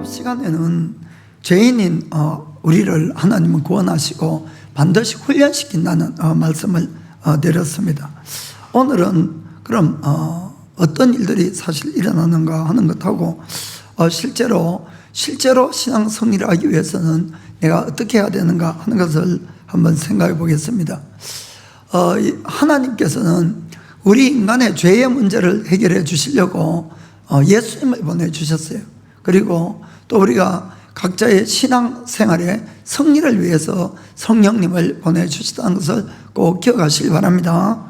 시간에는 죄인인 우리를 하나님은 구원하시고 반드시 훈련시킨다는 말씀을 드렸습니다. 오늘은 그럼 어떤 일들이 사실 일어나는가 하는 것하고 실제로 신앙 승리를 하기 위해서는 내가 어떻게 해야 되는가 하는 것을 한번 생각해 보겠습니다. 하나님께서는 우리 인간의 죄의 문제를 해결해 주시려고 예수님을 보내주셨어요. 그리고 또 우리가 각자의 신앙생활의 승리를 위해서 성령님을 보내주셨다는 것을 꼭 기억하시기 바랍니다.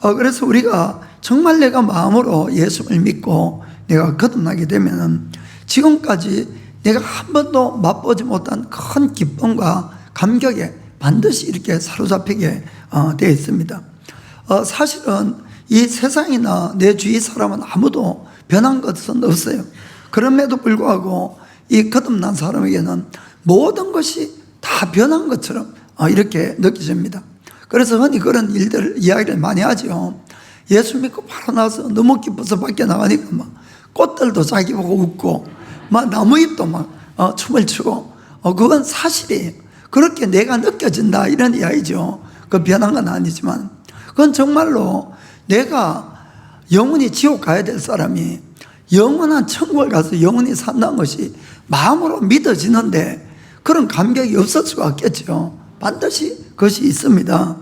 그래서 우리가 정말 내가 마음으로 예수를 믿고 내가 거듭나게 되면 지금까지 내가 한 번도 맛보지 못한 큰 기쁨과 감격에 반드시 이렇게 사로잡히게 되어 있습니다. 사실은 이 세상이나 내 주위 사람은 아무도 변한 것은 없어요. 그럼에도 불구하고 이 거듭난 사람에게는 모든 것이 다 변한 것처럼 이렇게 느껴집니다. 그래서 흔히 그런 이야기를 많이 하죠. 예수 믿고 바로 나서 너무 기뻐서 밖에 나가니까 막 꽃들도 자기 보고 웃고 막 나무잎도 막 춤을 추고 그건 사실이에요. 그렇게 내가 느껴진다 이런 이야기죠. 그 변한 건 아니지만 그건 정말로 내가 영원히 지옥 가야 될 사람이 영원한 천국을 가서 영원히 산다는 것이 마음으로 믿어지는데 그런 감격이 없을 수가 없겠죠. 반드시 그것이 있습니다.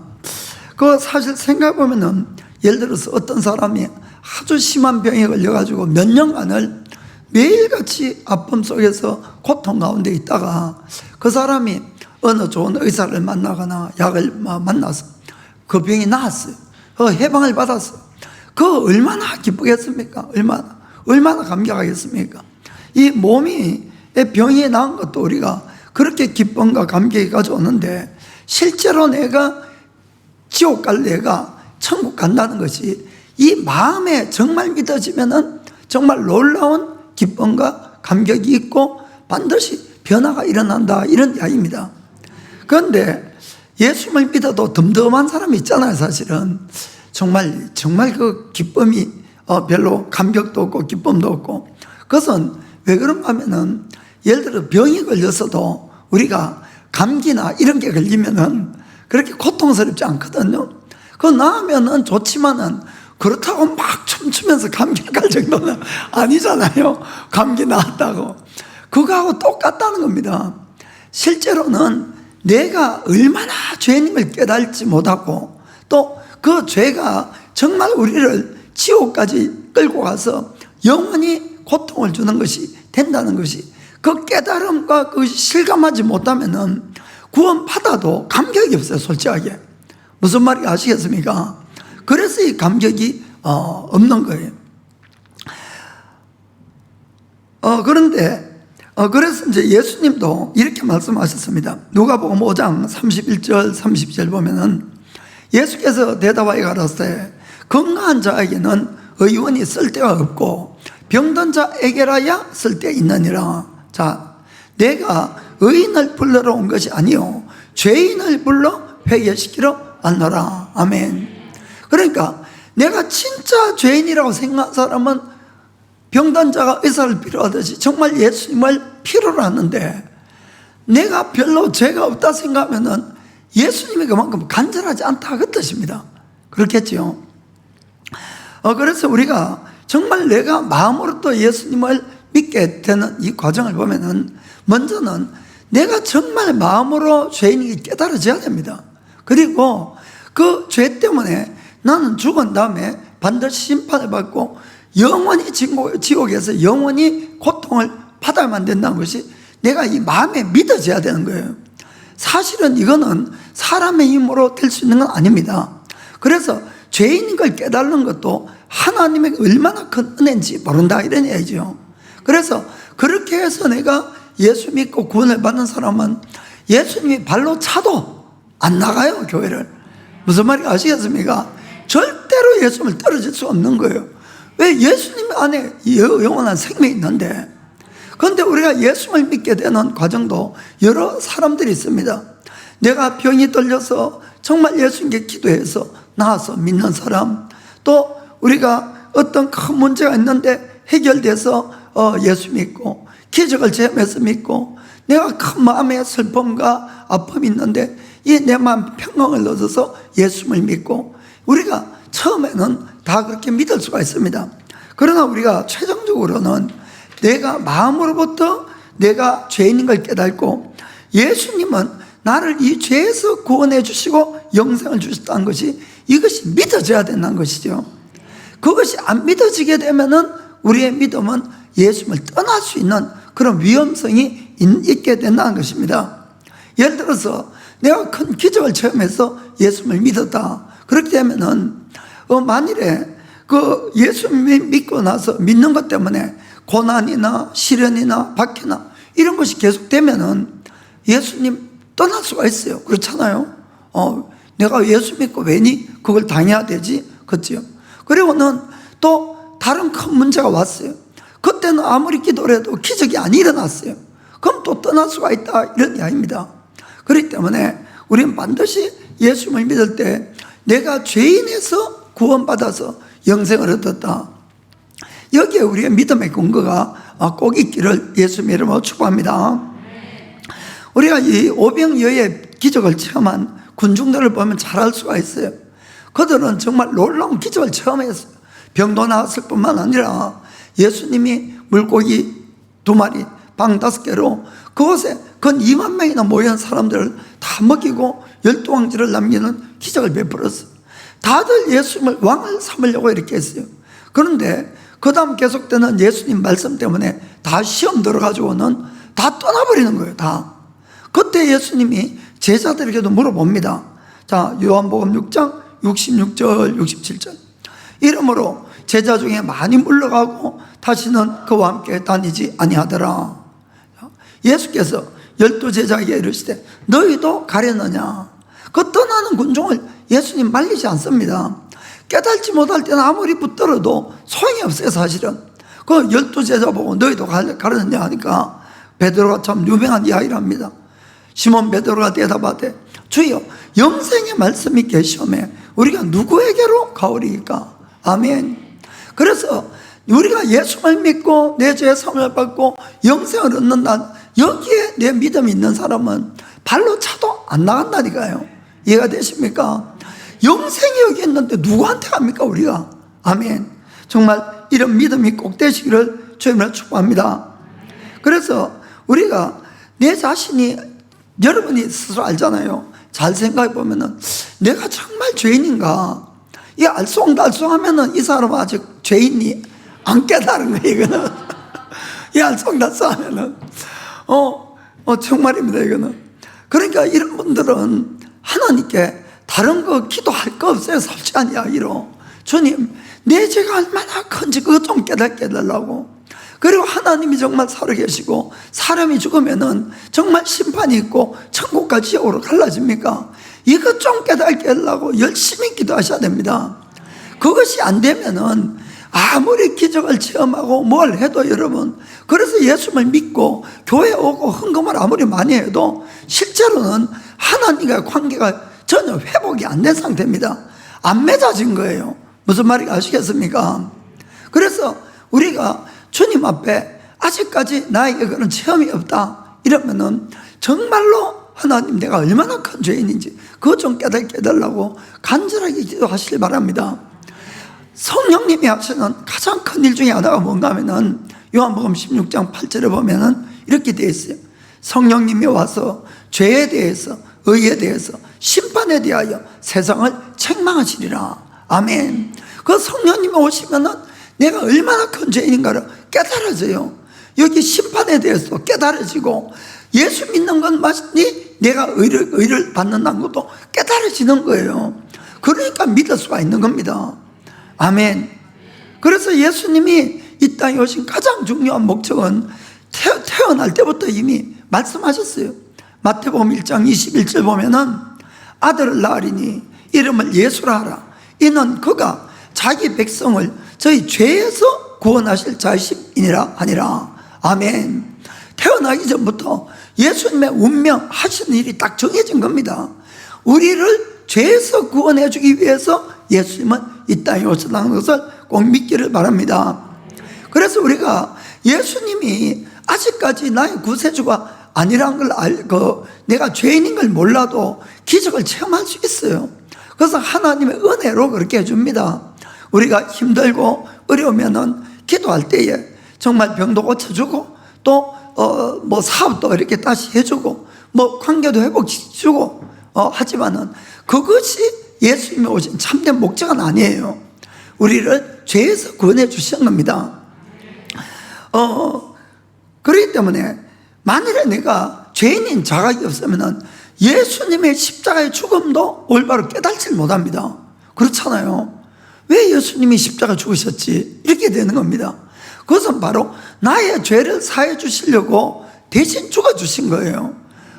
그 사실 생각해보면은 예를 들어서 어떤 사람이 아주 심한 병에 걸려가지고 몇 년간을 매일같이 아픔 속에서 고통 가운데 있다가 그 사람이 어느 좋은 의사를 만나거나 약을 만나서 그 병이 나았어요. 해방을 받았어요. 그 얼마나 기쁘겠습니까? 얼마나 감격하겠습니까? 이 몸이 병이 나은 것도 우리가 그렇게 기쁨과 감격이 가져오는데 실제로 내가 지옥 갈 내가 천국 간다는 것이 이 마음에 정말 믿어지면은 정말 놀라운 기쁨과 감격이 있고 반드시 변화가 일어난다 이런 이야기입니다. 그런데 예수를 믿어도 덤덤한 사람이 있잖아요. 사실은 정말 그 기쁨이 별로 감격도 없고 기쁨도 없고 그것은 왜 그런가 하면은 예를 들어 병이 걸렸어도 우리가 감기나 이런 게 걸리면은 그렇게 고통스럽지 않거든요. 그거 나으면은 좋지만은 그렇다고 막 춤추면서 감기할 정도는 아니잖아요. 감기 나았다고. 그거하고 똑같다는 겁니다. 실제로는 내가 얼마나 죄인임을 깨달지 못하고 또 그 죄가 정말 우리를 지옥까지 끌고 가서 영원히 고통을 주는 것이 된다는 것이 그 깨달음과 그것이 실감하지 못하면은 구원받아도 감격이 없어요. 솔직하게 무슨 말인지 아시겠습니까? 그래서 이 감격이 없는 거예요. 그런데 그래서 이제 예수님도 이렇게 말씀하셨습니다. 누가복음 5장 31절 32절 보면은 예수께서 대답하여 가라사대 건강한 자에게는 의원이 쓸데가 없고 병든 자에게라야 쓸데 있느니라. 자, 내가 의인을 불러러 온 것이 아니요 죄인을 불러 회개시키러 왔노라. 아멘. 그러니까 내가 진짜 죄인이라고 생각한 사람은 병든 자가 의사를 필요하듯이 정말 예수님을 필요로 하는데 내가 별로 죄가 없다 생각하면은 예수님이 그만큼 간절하지 않다 그 뜻입니다. 그렇겠죠. 그래서 우리가 정말 내가 마음으로 또 예수님을 믿게 되는 이 과정을 보면은 먼저는 내가 정말 마음으로 죄인이 깨달아져야 됩니다. 그리고 그 죄 때문에 나는 죽은 다음에 반드시 심판을 받고 영원히 지옥에서 영원히 고통을 받아야만 된다는 것이 내가 이 마음에 믿어져야 되는 거예요. 사실은 이거는 사람의 힘으로 될 수 있는 건 아닙니다. 그래서 죄인인 걸 깨달는 것도 하나님의 얼마나 큰 은혜인지 모른다 이런 얘기죠. 그래서 그렇게 해서 내가 예수 믿고 구원을 받는 사람은 예수님이 발로 차도 안 나가요. 교회를. 무슨 말인지 아시겠습니까? 절대로 예수님을 떨어질 수 없는 거예요. 왜? 예수님 안에 영원한 생명이 있는데. 그런데 우리가 예수님을 믿게 되는 과정도 여러 사람들이 있습니다. 내가 병이 들려서 정말 예수님께 기도해서 나아서 믿는 사람, 또 우리가 어떤 큰 문제가 있는데 해결돼서 예수 믿고 기적을 체험해서 믿고, 내가 큰 마음의 슬픔과 아픔이 있는데 이 내 마음 평강을 얻어서 예수를 믿고, 우리가 처음에는 다 그렇게 믿을 수가 있습니다. 그러나 우리가 최종적으로는 내가 마음으로부터 내가 죄인인 걸 깨닫고, 예수님은 나를 이 죄에서 구원해 주시고 영생을 주셨다는 것이, 이것이 믿어져야 된다는 것이죠. 그것이 안 믿어지게 되면은 우리의 믿음은 예수님을 떠날 수 있는 그런 위험성이 있게 된다는 것입니다. 예를 들어서 내가 큰 기적을 체험해서 예수님을 믿었다. 그렇게 되면은 만일에 그 예수님 믿고 나서 믿는 것 때문에 고난이나 시련이나 박해나 이런 것이 계속되면은 예수님 떠날 수가 있어요. 그렇잖아요. 내가 예수 믿고 왜니 그걸 당해야 되지? 그렇죠? 그리고는 또 다른 큰 문제가 왔어요. 그때는 아무리 기도를 해도 기적이 안 일어났어요. 그럼 또 떠날 수가 있다, 이런 이야기입니다. 그렇기 때문에 우리는 반드시 예수님을 믿을 때 내가 죄인에서 구원받아서 영생을 얻었다, 여기에 우리의 믿음의 근거가 꼭 있기를 예수님 이름으로 축복합니다. 우리가 이 오병이어의 기적을 체험한 군중들을 보면 잘 알 수가 있어요. 그들은 정말 놀라운 기적을 체험했어요. 병도 나았을 뿐만 아니라 예수님이 물고기 2마리, 방 5개로 그곳에 근 2만 명이나 모인 사람들을 다 먹이고 12왕지를 남기는 기적을 베풀었어요. 다들 예수님을 왕을 삼으려고 이렇게 했어요. 그런데 그 다음 계속되는 예수님 말씀 때문에 다 시험 들어가지고는 다 떠나버리는 거예요. 다. 그때 예수님이 제자들에게도 물어봅니다. 자, 요한복음 6장 66절 67절. 이러므로 제자 중에 많이 물러가고 다시는 그와 함께 다니지 아니하더라. 예수께서 12제자에게 이르시되 너희도 가려느냐. 그 떠나는 군중을 예수님 말리지 않습니다. 깨달지 못할 때는 아무리 붙들어도 소용이 없어요. 사실은 그 12제자 보고 너희도 가려느냐 하니까 베드로가 참 유명한 이야기랍니다. 시몬 베드로가 대답하되 주여 영생의 말씀이 계시오매 우리가 누구에게로 가오리이까. 아멘. 그래서 우리가 예수를 믿고 내 죄의 사함을 받고 영생을 얻는다, 여기에 내 믿음이 있는 사람은 발로 차도 안 나간다니까요. 이해가 되십니까? 영생이 여기 있는데 누구한테 갑니까 우리가? 아멘. 정말 이런 믿음이 꼭 되시기를 주님을 축복합니다. 그래서 우리가 내 자신이, 여러분이 스스로 알잖아요. 잘 생각해 보면은 내가 정말 죄인인가? 이 알쏭달쏭하면은 이 사람은 아직 죄인이 안 깨달은 거예요. 이거는 이 알쏭달쏭하면은 정말입니다. 이거는. 그러니까 이런 분들은 하나님께 다른 거 기도할 거 없어요. 솔직한 이야기로 주님 내 죄가 얼마나 큰지 그것 좀 깨닫게 해달라고. 그리고 하나님이 정말 살아계시고 사람이 죽으면은 정말 심판이 있고 천국과 지옥으로 갈라집니까? 이것 좀 깨닫게 하려고 열심히 기도하셔야 됩니다. 그것이 안 되면은 아무리 기적을 체험하고 뭘 해도 여러분, 그래서 예수를 믿고 교회 오고 헌금을 아무리 많이 해도 실제로는 하나님과의 관계가 전혀 회복이 안 된 상태입니다. 안 맺어진 거예요. 무슨 말인지 아시겠습니까? 그래서 우리가 주님 앞에 아직까지 나에게 그런 체험이 없다 이러면은 정말로 하나님 내가 얼마나 큰 죄인인지 그것 좀 깨닫게 해달라고 간절하게 기도하시길 바랍니다. 성령님이 하시는 가장 큰 일 중에 하나가 뭔가 하면은 요한복음 16장 8절에 보면은 이렇게 되어 있어요. 성령님이 와서 죄에 대해서, 의에 대해서, 심판에 대하여 세상을 책망하시리라. 아멘. 그 성령님이 오시면은 내가 얼마나 큰 죄인인가를 깨달아져요. 여기 심판에 대해서 깨달아지고 예수 믿는 건 맞니? 내가 의를 받는다는 것도 깨달아지는 거예요. 그러니까 믿을 수가 있는 겁니다. 아멘. 그래서 예수님이 이 땅에 오신 가장 중요한 목적은 태어날 때부터 이미 말씀하셨어요. 마태복음 1장 21절 보면은 아들을 낳으리니 이름을 예수라 하라. 이는 그가 자기 백성을 저희 죄에서 구원하실 자이심이니라 하니라. 아멘. 태어나기 전부터 예수님의 운명 하시는 일이 딱 정해진 겁니다. 우리를 죄에서 구원해 주기 위해서 예수님은 이 땅에 오셨다는 것을 꼭 믿기를 바랍니다. 그래서 우리가 예수님이 아직까지 나의 구세주가 아니란 걸 내가 죄인인 걸 몰라도 기적을 체험할 수 있어요. 그래서 하나님의 은혜로 그렇게 해줍니다. 우리가 힘들고 어려우면은 기도할 때에 정말 병도 고쳐주고 또 뭐 사업도 이렇게 다시 해주고 뭐 관계도 회복시키고 하지만은 그것이 예수님이 오신 참된 목적은 아니에요. 우리를 죄에서 구원해 주시는 겁니다. 그렇기 때문에 만일에 내가 죄인인 자각이 없으면은 예수님의 십자가의 죽음도 올바로 깨닫지 못합니다. 그렇잖아요. 왜 예수님이 십자가 죽으셨지? 이렇게 되는 겁니다. 그것은 바로 나의 죄를 사해 주시려고 대신 죽어 주신 거예요.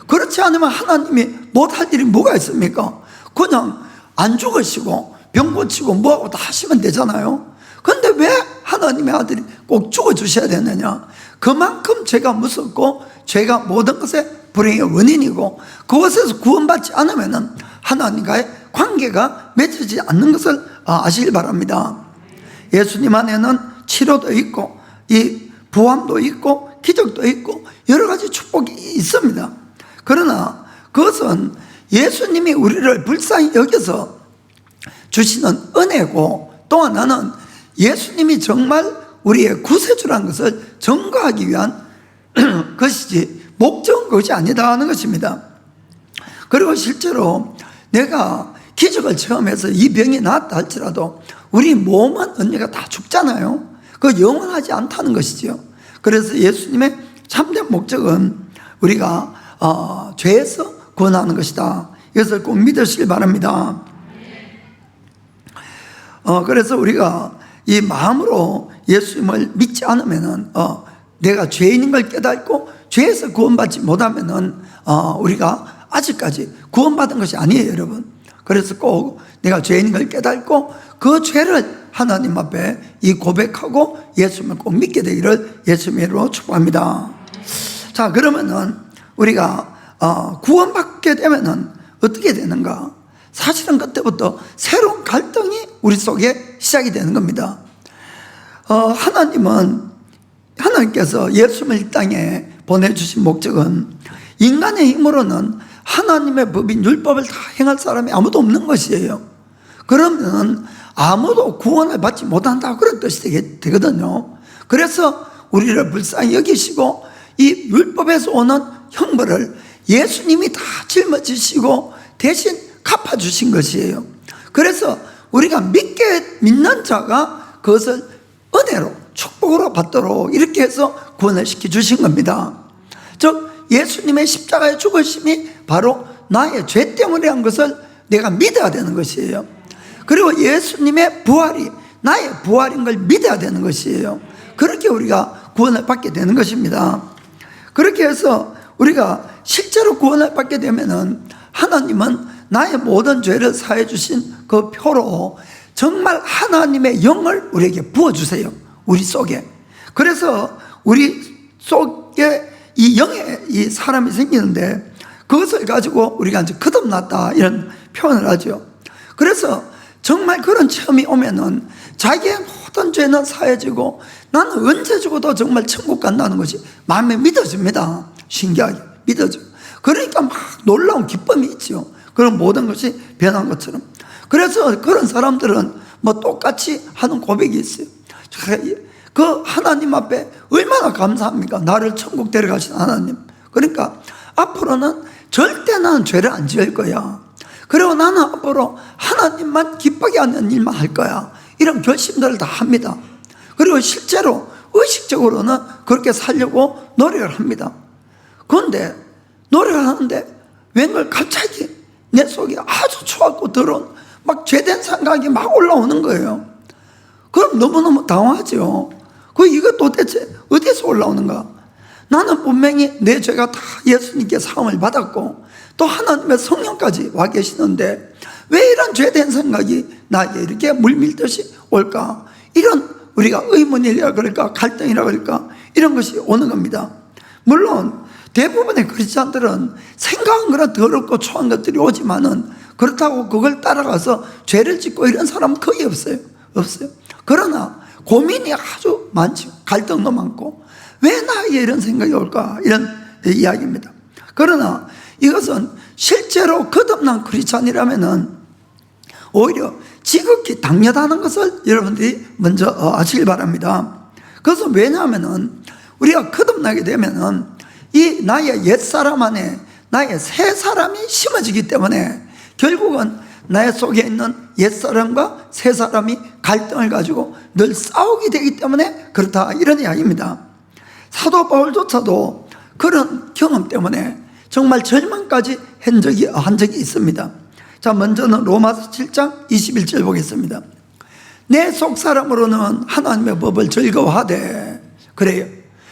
그렇지 않으면 하나님이 못할 일이 뭐가 있습니까? 그냥 안 죽으시고 병 고치고 뭐하고 다 하시면 되잖아요. 그런데 왜 하나님의 아들이 꼭 죽어 주셔야 되느냐? 그만큼 죄가 무섭고 죄가 모든 것의 불행의 원인이고 그것에서 구원받지 않으면 하나님과의 관계가 맺어지지 않는 것을 아시길 바랍니다. 예수님 안에는 치료도 있고 이 부활도 있고 기적도 있고 여러 가지 축복이 있습니다. 그러나 그것은 예수님이 우리를 불쌍히 여겨서 주시는 은혜고 또 하나는 예수님이 정말 우리의 구세주라는 것을 증거하기 위한 것이지 목적은 그것이 아니다 하는 것입니다. 그리고 실제로 내가 기적을 체험해서 이 병이 나았다 할지라도 우리 몸은 언니가 다 죽잖아요. 그 영원하지 않다는 것이죠. 그래서 예수님의 참된 목적은 우리가 죄에서 구원하는 것이다. 이것을 꼭 믿으시길 바랍니다. 그래서 우리가 이 마음으로 예수님을 믿지 않으면은 내가 죄인인 걸 깨닫고 죄에서 구원받지 못하면은 우리가 아직까지 구원받은 것이 아니에요, 여러분. 그래서 꼭 내가 죄인인 걸 깨닫고 그 죄를 하나님 앞에 이 고백하고 예수님을 꼭 믿게 되기를 예수님의 이름으로 축복합니다. 자, 그러면은 우리가 구원받게 되면은 어떻게 되는가? 사실은 그때부터 새로운 갈등이 우리 속에 시작이 되는 겁니다. 하나님께서 예수님을 이 땅에 보내주신 목적은 인간의 힘으로는 하나님의 법인 율법을 다 행할 사람이 아무도 없는 것이에요. 그러면 아무도 구원을 받지 못한다 그런 뜻이 되거든요. 그래서 우리를 불쌍히 여기시고 이 율법에서 오는 형벌을 예수님이 다 짊어지시고 대신 갚아주신 것이에요. 그래서 우리가 믿는 자가 그것을 은혜로 축복으로 받도록 이렇게 해서 구원을 시켜주신 겁니다. 즉 예수님의 십자가의 죽으심이 바로 나의 죄 때문에 한 것을 내가 믿어야 되는 것이에요. 그리고 예수님의 부활이 나의 부활인 걸 믿어야 되는 것이에요. 그렇게 우리가 구원을 받게 되는 것입니다. 그렇게 해서 우리가 실제로 구원을 받게 되면은 하나님은 나의 모든 죄를 사해 주신 그 표로 정말 하나님의 영을 우리에게 부어주세요. 우리 속에. 그래서 우리 속에 이 영의 이 사람이 생기는데 그것을 가지고 우리가 이제 거듭났다 이런 표현을 하죠. 그래서 정말 그런 체험이 오면은 자기의 모든 죄는 사해지고 나는 언제 죽어도 정말 천국 간다는 것이 마음에 믿어집니다. 신기하게 믿어져. 그러니까 막 놀라운 기쁨이 있죠. 그런 모든 것이 변한 것처럼. 그래서 그런 사람들은 뭐 똑같이 하는 고백이 있어요. 그 하나님 앞에 얼마나 감사합니까? 나를 천국 데려가신 하나님. 그러니까 앞으로는 절대 나는 죄를 안 지을 거야. 그리고 나는 앞으로 하나님만 기쁘게 하는 일만 할 거야. 이런 결심들을 다 합니다. 그리고 실제로 의식적으로는 그렇게 살려고 노력을 합니다. 그런데 노력을 하는데 웬걸 갑자기 내 속에 아주 추하고 더러운 막 죄된 생각이 막 올라오는 거예요. 그럼 너무너무 당황하죠. 이거 도대체 어디서 올라오는가? 나는 분명히 내 죄가 다 예수님께 사함을 받았고 또 하나님의 성령까지 와 계시는데 왜 이런 죄된 생각이 나에게 이렇게 물밀듯이 올까? 이런 우리가 의문이라 그럴까 갈등이라 그럴까 이런 것이 오는 겁니다. 물론 대부분의 크리스찬들은 생각은 그런 더럽고 초한 것들이 오지만은 그렇다고 그걸 따라가서 죄를 짓고 이런 사람은 거의 없어요. 그러나 고민이 아주 많죠. 갈등도 많고 왜 나에게 이런 생각이 올까? 이런 이야기입니다. 그러나 이것은 실제로 거듭난 크리스찬이라면은 오히려 지극히 당연하다는 것을 여러분들이 먼저 아시길 바랍니다. 그것은 왜냐하면은 우리가 거듭나게 되면은 이 나의 옛사람 안에 나의 새 사람이 심어지기 때문에 결국은 나의 속에 있는 옛사람과 새 사람이 갈등을 가지고 늘 싸우게 되기 때문에 그렇다, 이런 이야기입니다. 사도 바울조차도 그런 경험 때문에 정말 절망까지 한 적이 있습니다. 자, 먼저는 로마서 7장 21절 보겠습니다. 내 속사람으로는 하나님의 법을 즐거워하되, 그래요,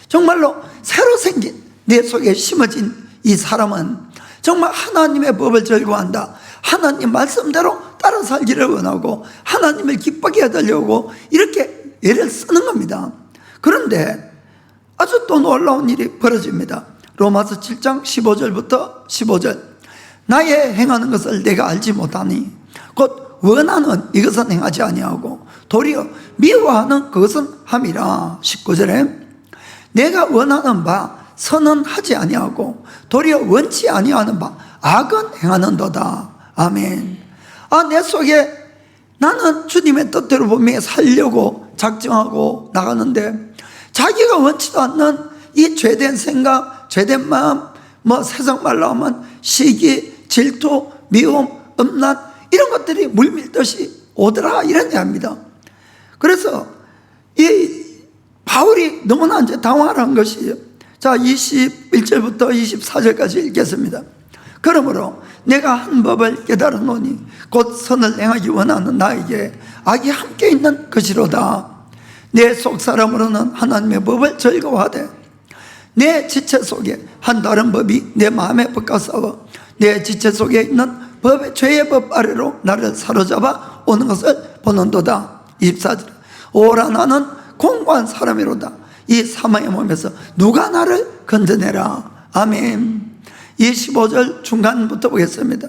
정말로 새로 생긴 내 속에 심어진 이 사람은 정말 하나님의 법을 즐거워한다. 하나님 말씀대로 따라 살기를 원하고 하나님을 기쁘게 해달라고 이렇게 애를 쓰는 겁니다. 그런데 아주 또 놀라운 일이 벌어집니다. 로마서 7장 15절부터 15절. 나의 행하는 것을 내가 알지 못하니 곧 원하는 이것은 행하지 아니하고 도리어 미워하는 그것은 함이라. 19절에 내가 원하는 바 선은 하지 아니하고 도리어 원치 아니하는 바 악은 행하는도다. 아멘. 내 속에 나는 주님의 뜻대로 분명히 살려고 작정하고 나가는데 자기가 원치도 않는 이 죄된 생각, 죄된 마음, 세상 말로 하면 시기, 질투, 미움, 음란, 이런 것들이 물밀듯이 오더라, 이런 얘기입니다. 그래서 이 바울이 너무나 이제 당황한 것이에요. 자, 21절부터 24절까지 읽겠습니다. 그러므로 내가 한 법을 깨달았노니 곧 선을 행하기 원하는 나에게 악이 함께 있는 것이로다. 내 속사람으로는 하나님의 법을 즐거워하되 내 지체 속에 한 다른 법이 내 마음에 붙어서 내 지체 속에 있는 죄의 법 아래로 나를 사로잡아 오는 것을 보는도다. 24절 오라 나는 공고한 사람이로다. 이 사망의 몸에서 누가 나를 건져내라. 아멘. 25절 중간부터 보겠습니다.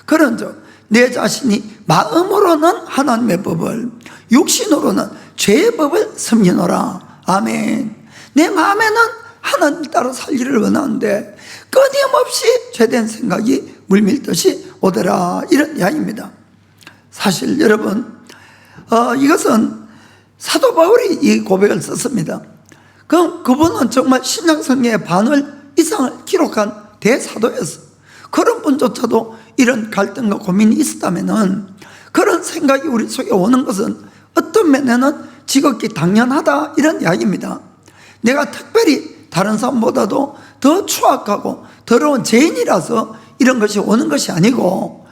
그런즉 내 자신이 마음으로는 하나님의 법을, 육신으로는 죄의 법을 섬기노라. 아멘. 내 마음에는 하나님 따라 살기를 원하는데 끊임없이 죄된 생각이 물밀듯이 오더라, 이런 이야기입니다. 사실 여러분, 이것은 사도 바울이 이 고백을 썼습니다. 그분은 정말 신약성경의 반을 이상을 기록한 대사도였어. 그런 분조차도 이런 갈등과 고민이 있었다면 그런 생각이 우리 속에 오는 것은 어떤 면에는 지극히 당연하다, 이런 이야기입니다. 내가 특별히 다른 사람보다도 더 추악하고 더러운 죄인이라서 이런 것이 오는 것이 아니고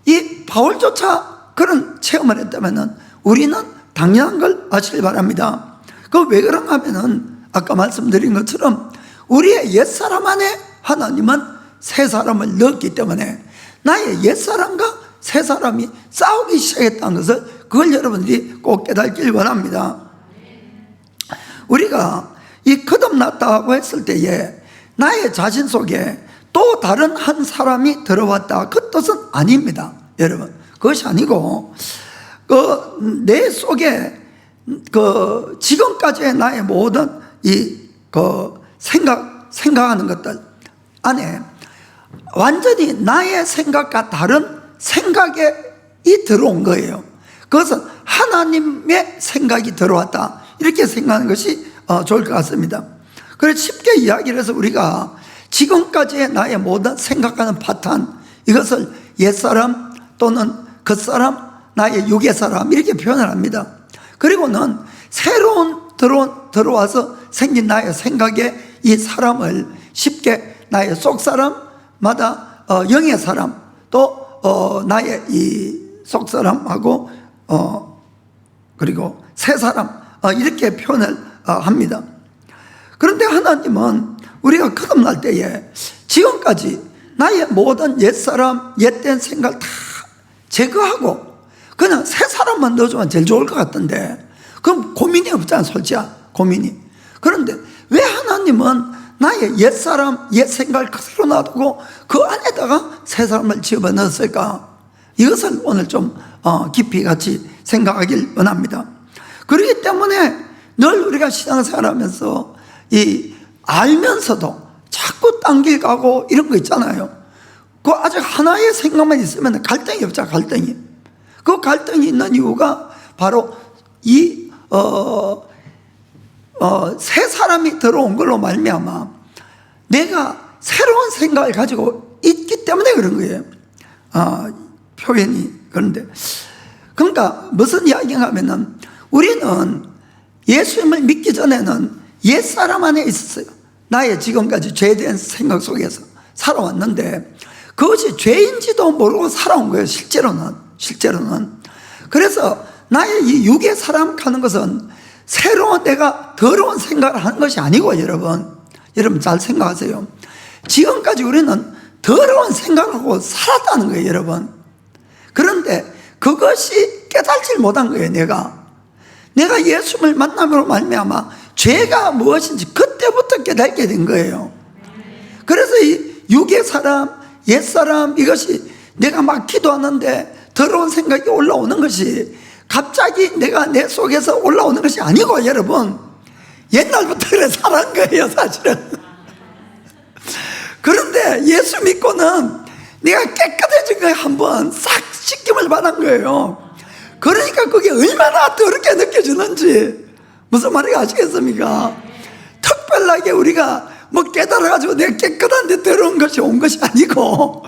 이 바울조차 그런 체험을 했다면 우리는 당연한 걸 아시길 바랍니다. 그 왜 그런가 하면은 아까 말씀드린 것처럼 우리의 옛사람 안에 하나님은 새 사람을 넣었기 때문에 나의 옛사람과 새 사람이 싸우기 시작했다는 것을, 그걸 여러분들이 꼭 깨닫길 원합니다. 우리가 이 거듭났다고 했을 때에 나의 자신 속에 또 다른 한 사람이 들어왔다, 그 뜻은 아닙니다. 여러분, 그것이 아니고 내 속에 지금까지의 나의 모든 생각하는 것들 안에 완전히 나의 생각과 다른 생각이 들어온 거예요. 그것은 하나님의 생각이 들어왔다, 이렇게 생각하는 것이 좋을 것 같습니다. 그래서 쉽게 이야기를 해서 우리가 지금까지의 나의 모든 생각하는 파탄, 이것을 옛사람 또는 겉사람, 나의 육의 사람, 이렇게 표현을 합니다. 그리고는 새로운 들어와서 생긴 나의 생각에 이 사람을 쉽게 나의 속사람마다 영의 사람, 또 나의 이 속사람하고 그리고 새 사람, 이렇게 표현을 합니다. 그런데 하나님은 우리가 거듭날 때에 지금까지 나의 모든 옛사람, 옛된 생각 다 제거하고 그냥 새 사람만 넣어주면 제일 좋을 것 같던데, 그럼 고민이 없잖아, 솔직히 고민이. 그런데 왜 하나님은 나의 옛사람, 옛생각을 그대로 놔두고 그 안에다가 새 사람을 집어넣었을까? 이것을 오늘 좀 깊이 같이 생각하길 원합니다. 그렇기 때문에 늘 우리가 신앙생활 하면서 이 알면서도 자꾸 딴 길 가고 이런 거 있잖아요. 그 아직 하나의 생각만 있으면 갈등이 없죠. 갈등이. 그 갈등이 있는 이유가 바로 이 새 사람이 들어온 걸로 말미암아 내가 새로운 생각을 가지고 있기 때문에 그런 거예요. 표현이 그런데, 그러니까 무슨 이야기인가 하면은 우리는 예수님을 믿기 전에는 옛사람 안에 있었어요. 나의 지금까지 죄된 생각 속에서 살아왔는데 그것이 죄인지도 모르고 살아온 거예요. 실제로는. 그래서 나의 이 육의 사람 가는 것은 새로운 내가 더러운 생각을 하는 것이 아니고, 여러분 잘 생각하세요. 지금까지 우리는 더러운 생각을 하고 살았다는 거예요, 여러분. 그런데 그것이 깨달지 못한 거예요. 내가 예수님을 만남으로 말미암아 죄가 무엇인지 그때부터 깨닫게 된 거예요. 그래서 이 육의 사람, 옛사람, 이것이 내가 막 기도하는데 더러운 생각이 올라오는 것이 갑자기 내가 내 속에서 올라오는 것이 아니고, 여러분 옛날부터 그래 살아온 거예요, 사실은. 그런데 예수 믿고는 내가 깨끗해진 거에 한번 싹 씻김을 받은 거예요. 그러니까 그게 얼마나 더럽게 느껴지는지 무슨 말인지 아시겠습니까? 특별하게 우리가 뭐 깨달아가지고 내가 깨끗한데 더러운 것이 온 것이 아니고,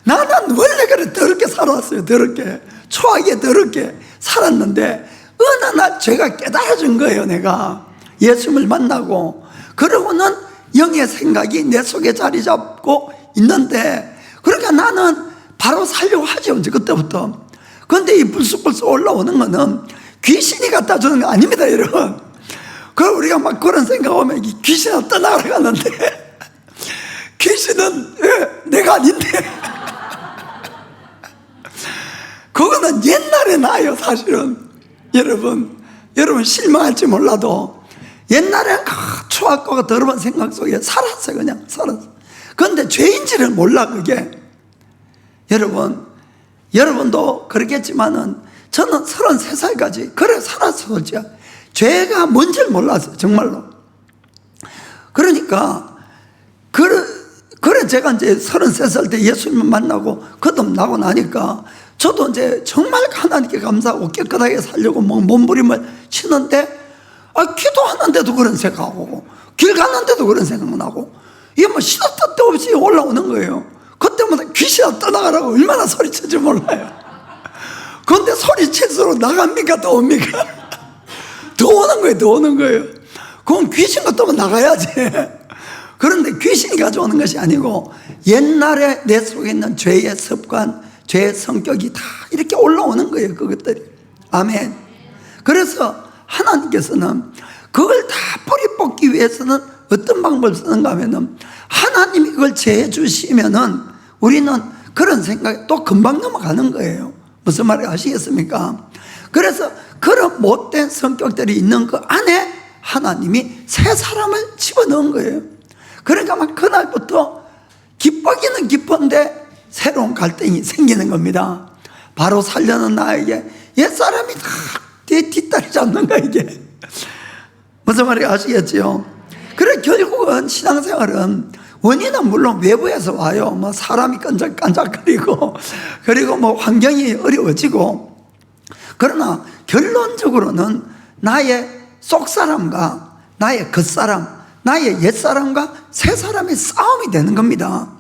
나는 원래 그래 더럽게 살아왔어요. 더럽게, 초하게 더럽게 살았는데 어느 날 죄가 깨달아진 거예요. 내가 예수님을 만나고, 그러고는 영의 생각이 내 속에 자리 잡고 있는데, 그러니까 나는 바로 살려고 하죠, 이제 그때부터. 그런데 이 불쑥불쑥 올라오는 거는 귀신이 갖다 주는 거 아닙니다, 여러분. 그럼 우리가 막 그런 생각 오면 귀신은 떠나가려 하는데 귀신은 내가 아닌데 그거는 옛날에 나요, 사실은. 여러분 실망할지 몰라도 옛날에 추악과 더러운 생각 속에 살았어요. 그냥 살았어요. 그런데 죄인지를 몰라, 그게. 여러분도 그렇겠지만은 저는 33살까지 그래 살았어요. 진짜 죄가 뭔지를 몰랐어요, 정말로. 그러니까 그래 제가 이제 33살 때 예수님을 만나고 거듭나고 나니까 저도 이제 정말 하나님께 감사하고 깨끗하게 살려고 뭐 몸부림을 치는데, 기도하는데도 그런 생각하고 길 가는데도 그런 생각 나고, 이게 뭐 시도 뜻도 없이 올라오는 거예요. 그때마다 귀신아 떠나가라고 얼마나 소리치지 몰라요. 그런데 소리칠수록 나갑니까 더 옵니까? 더 오는 거예요. 그건 귀신 같으면 나가야지. 그런데 귀신이 가져오는 것이 아니고 옛날에 내 속에 있는 죄의 습관, 죄의 성격이 다 이렇게 올라오는 거예요, 그것들이. 아멘. 그래서 하나님께서는 그걸 다 뿌리 뽑기 위해서는 어떤 방법을 쓰는가 하면은, 하나님이 그걸 제해 주시면은 우리는 그런 생각이 또 금방 넘어가는 거예요. 무슨 말인지 아시겠습니까? 그래서 그런 못된 성격들이 있는 그 안에 하나님이 새 사람을 집어넣은 거예요. 그러니까 막 그날부터 기쁘기는 기쁜데 새로운 갈등이 생기는 겁니다. 바로 살려는 나에게 옛사람이 다 뒷다리 잡는 거야, 이게. 무슨 말인지 아시겠죠? 그래 결국은 신앙생활은 원인은 물론 외부에서 와요. 뭐 사람이 깐짝깐짝거리고, 그리고 뭐 환경이 어려워지고, 그러나 결론적으로는 나의 속사람과 나의 겉사람, 나의 옛사람과 새사람의 싸움이 되는 겁니다.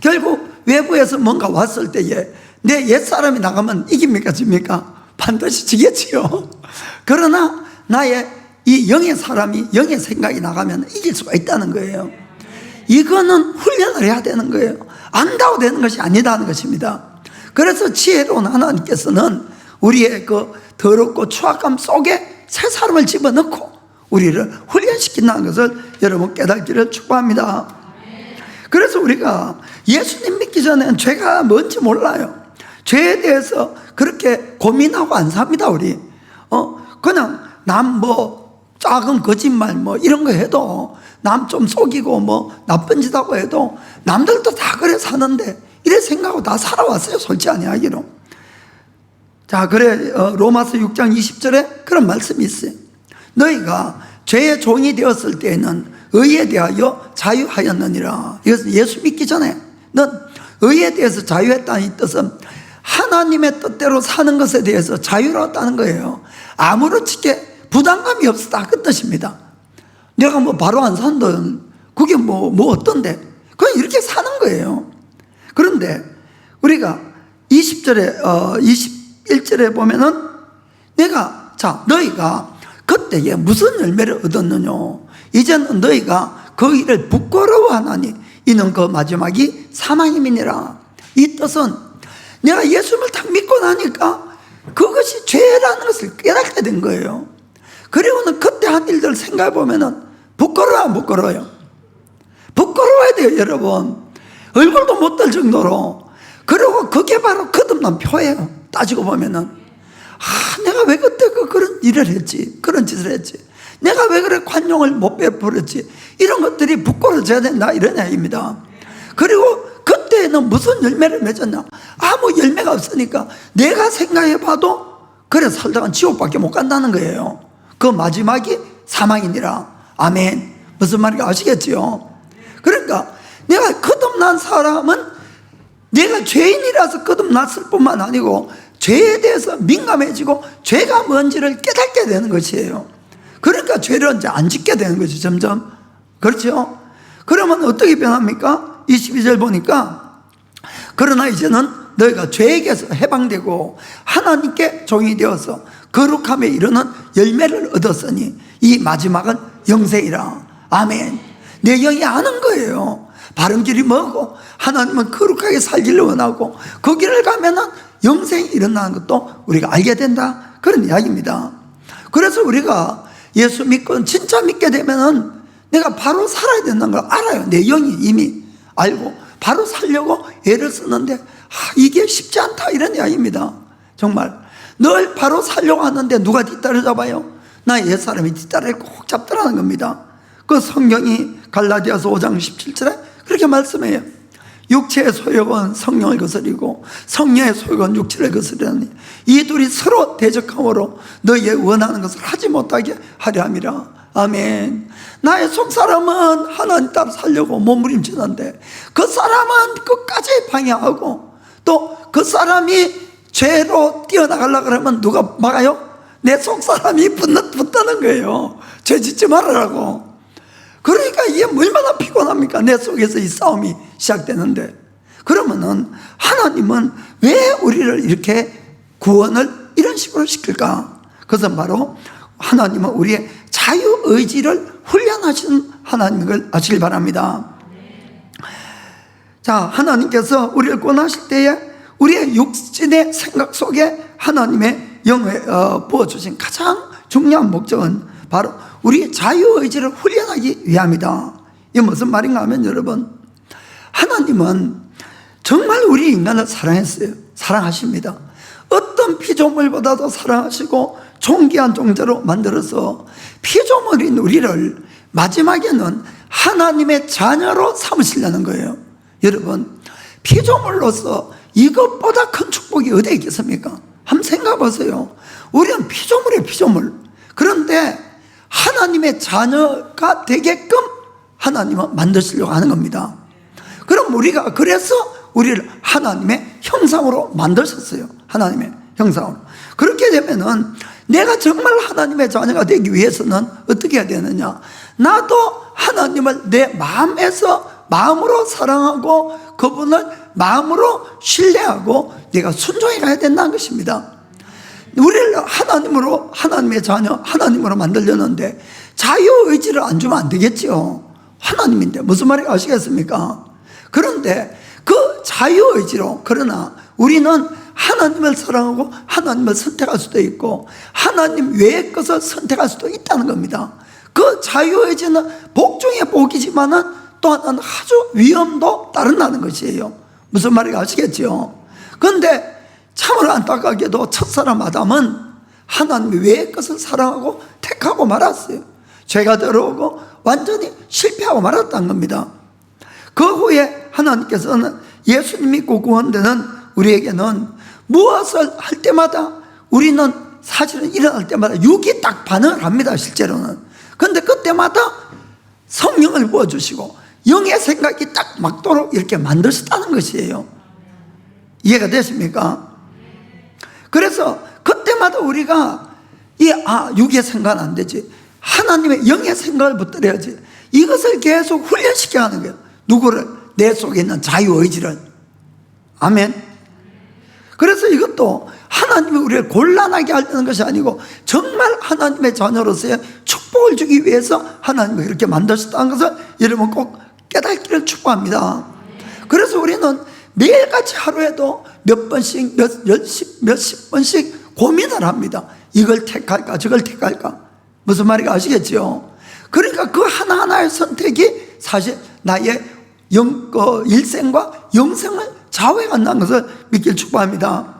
결국 외부에서 뭔가 왔을 때에 내 옛사람이 나가면 이깁니까, 집니까? 반드시 지겠지요. 그러나 나의 이 영의 사람이, 영의 생각이 나가면 이길 수가 있다는 거예요. 이거는 훈련을 해야 되는 거예요. 안다고 되는 것이 아니다는 것입니다. 그래서 지혜로운 하나님께서는 우리의 그 더럽고 추악함 속에 새 사람을 집어넣고 우리를 훈련시킨다는 것을 여러분 깨닫기를 축복합니다. 그래서 우리가 예수님 믿기 전에는 죄가 뭔지 몰라요. 죄에 대해서 그렇게 고민하고 안 삽니다, 우리. 그냥 남 뭐 작은 거짓말 뭐 이런 거 해도, 남 좀 속이고 뭐 나쁜 짓 하고 해도 남들도 다 그래 사는데 이래 생각하고 다 살아왔어요, 솔직히 아니하기로. 자, 그래 로마서 6장 20절에 그런 말씀이 있어요. 너희가 죄의 종이 되었을 때에는 의에 대하여 자유하였느니라. 이것은 예수 믿기 전에 넌 의에 대해서 자유했다는 뜻은 하나님의 뜻대로 사는 것에 대해서 자유로웠다는 거예요. 아무렇지게 부담감이 없었다, 그 뜻입니다. 내가 뭐 바로 안 산다, 그게 뭐 어떤데, 그냥 이렇게 사는 거예요. 그런데 우리가 20절에 21절에 보면은 내가 너희가 그때에 무슨 열매를 얻었느냐, 이제는 너희가 그 일을 부끄러워하나니 이는 그 마지막이 사망임이니라. 이 뜻은 내가 예수님을 딱 믿고 나니까 그것이 죄라는 것을 깨닫게 된 거예요. 그리고는 그때 한 일들 생각해 보면은 부끄러워 안 부끄러워요? 부끄러워야 돼요, 여러분. 얼굴도 못 들 정도로. 그리고 그게 바로 거듭난 표예요. 따지고 보면은 내가 왜 그때 그런 일을 했지, 그런 짓을 했지, 내가 왜 그래 관용을 못 베풀었지, 이런 것들이 부끄러워져야 된다, 이런 얘기입니다. 그리고 그때는 무슨 열매를 맺었냐, 아무 열매가 없으니까 내가 생각해봐도 그래 살다가 지옥밖에 못 간다는 거예요. 그 마지막이 사망이니라. 아멘. 무슨 말인지 아시겠지요? 그러니까 내가 거듭난 사람은 내가 죄인이라서 거듭났을 뿐만 아니고 죄에 대해서 민감해지고 죄가 뭔지를 깨닫게 되는 것이에요. 그러니까 죄를 이제 안 짓게 되는 거죠, 점점. 그렇죠? 그러면 어떻게 변합니까? 22절 보니까 그러나 이제는 너희가 죄에게서 해방되고 하나님께 종이 되어서 거룩함에 이르는 열매를 얻었으니 이 마지막은 영생이라. 아멘. 내 영이 아는 거예요. 바른 길이 뭐고 하나님은 거룩하게 살기를 원하고 그 길을 가면은 영생이 일어나는 것도 우리가 알게 된다, 그런 이야기입니다. 그래서 우리가 예수 믿고 진짜 믿게 되면은 내가 바로 살아야 된다는 걸 알아요. 내 영이 이미 알고 바로 살려고 애를 쓰는데 이게 쉽지 않다, 이런 이야기입니다. 정말 늘 바로 살려고 하는데 누가 뒷다리를 잡아요? 나의 옛사람이 뒷다리를 꼭 잡더라는 겁니다. 그 성경이 갈라디아서 5장 17절에 그렇게 말씀해요. 육체의 소욕은 성령을 거스리고 성령의 소욕은 육체를 거스리니 이 둘이 서로 대적함으로 너희의 원하는 것을 하지 못하게 하려 함이라. 아멘. 나의 속사람은 하나님 따라 살려고 몸부림치는데 그 사람은 끝까지 방해하고 또 그 사람이 죄로 뛰어나가려고 그러면 누가 막아요? 내 속사람이 붙드는 거예요. 죄 짓지 말으라고. 그러니까 이게 얼마나 피곤합니까? 내 속에서 이 싸움이 시작되는데. 그러면은 하나님은 왜 우리를 이렇게 구원을 이런 식으로 시킬까? 그것은 바로 하나님은 우리의 자유의지를 훈련하시는 하나님인 걸 아시길 바랍니다. 자, 하나님께서 우리를 구원하실 때에 우리의 육신의 생각 속에 하나님의 영을 부어주신 가장 중요한 목적은 바로 우리의 자유의지를 훈련하기 위함이다. 이게 무슨 말인가 하면 여러분, 하나님은 정말 우리 인간을 사랑했어요. 사랑하십니다. 어떤 피조물보다도 사랑하시고 존귀한 존재로 만들어서 피조물인 우리를 마지막에는 하나님의 자녀로 삼으시려는 거예요. 여러분, 피조물로서 이것보다 큰 축복이 어디에 있겠습니까? 한번 생각해 보세요. 우리는 피조물이에요, 피조물. 그런데 하나님의 자녀가 되게끔 하나님은 만드시려고 하는 겁니다. 그럼 우리가 그래서 우리를 하나님의 형상으로 만드셨어요. 하나님의 형상으로. 그렇게 되면은 내가 정말 하나님의 자녀가 되기 위해서는 어떻게 해야 되느냐? 나도 하나님을 내 마음으로 사랑하고 그분을 마음으로 신뢰하고 내가 순종해 가야 된다는 것입니다. 우리를 하나님의 자녀, 하나님으로 만들려는데 자유의지를 안 주면 안 되겠죠. 하나님인데 무슨 말인지 아시겠습니까? 그런데 그 자유의지로, 그러나 우리는 하나님을 사랑하고 하나님을 선택할 수도 있고 하나님 외의 것을 선택할 수도 있다는 겁니다. 그 자유의지는 복 중에 복이지만은 또 하나는 아주 위험도 따른다는 것이에요. 무슨 말인지 아시겠죠? 그런데 참으로 안타깝게도 첫사람 아담은 하나님 외의 것을 사랑하고 택하고 말았어요. 죄가 들어오고 완전히 실패하고 말았다는 겁니다. 그 후에 하나님께서는 예수님 믿고 구원되는 우리에게는 무엇을 할 때마다 우리는 사실은 일어날 때마다 육이 딱 반응을 합니다. 실제로는 근데 그때마다 성령을 부어주시고 영의 생각이 딱 맞도록 이렇게 만드셨다는 것이에요. 이해가 되십니까? 그래서 그때마다 우리가 육의 생각은 안 되지, 하나님의 영의 생각을 붙들어야지, 이것을 계속 훈련시켜야 하는 거예요. 누구를? 내 속에 있는 자유의지를. 아멘. 그래서 이것도 하나님이 우리를 곤란하게 하려는 것이 아니고 정말 하나님의 자녀로서의 축복을 주기 위해서 하나님이 그렇게 만드셨다는 것을 여러분 꼭 깨닫기를 축복합니다. 그래서 우리는 매일같이 하루에도 몇 번씩 몇십 번씩 고민을 합니다. 이걸 택할까 저걸 택할까. 무슨 말인가 아시겠죠? 그러니까 그 하나하나의 선택이 사실 나의 일생과 영생을 좌우해간다는 것을 믿길 축복합니다.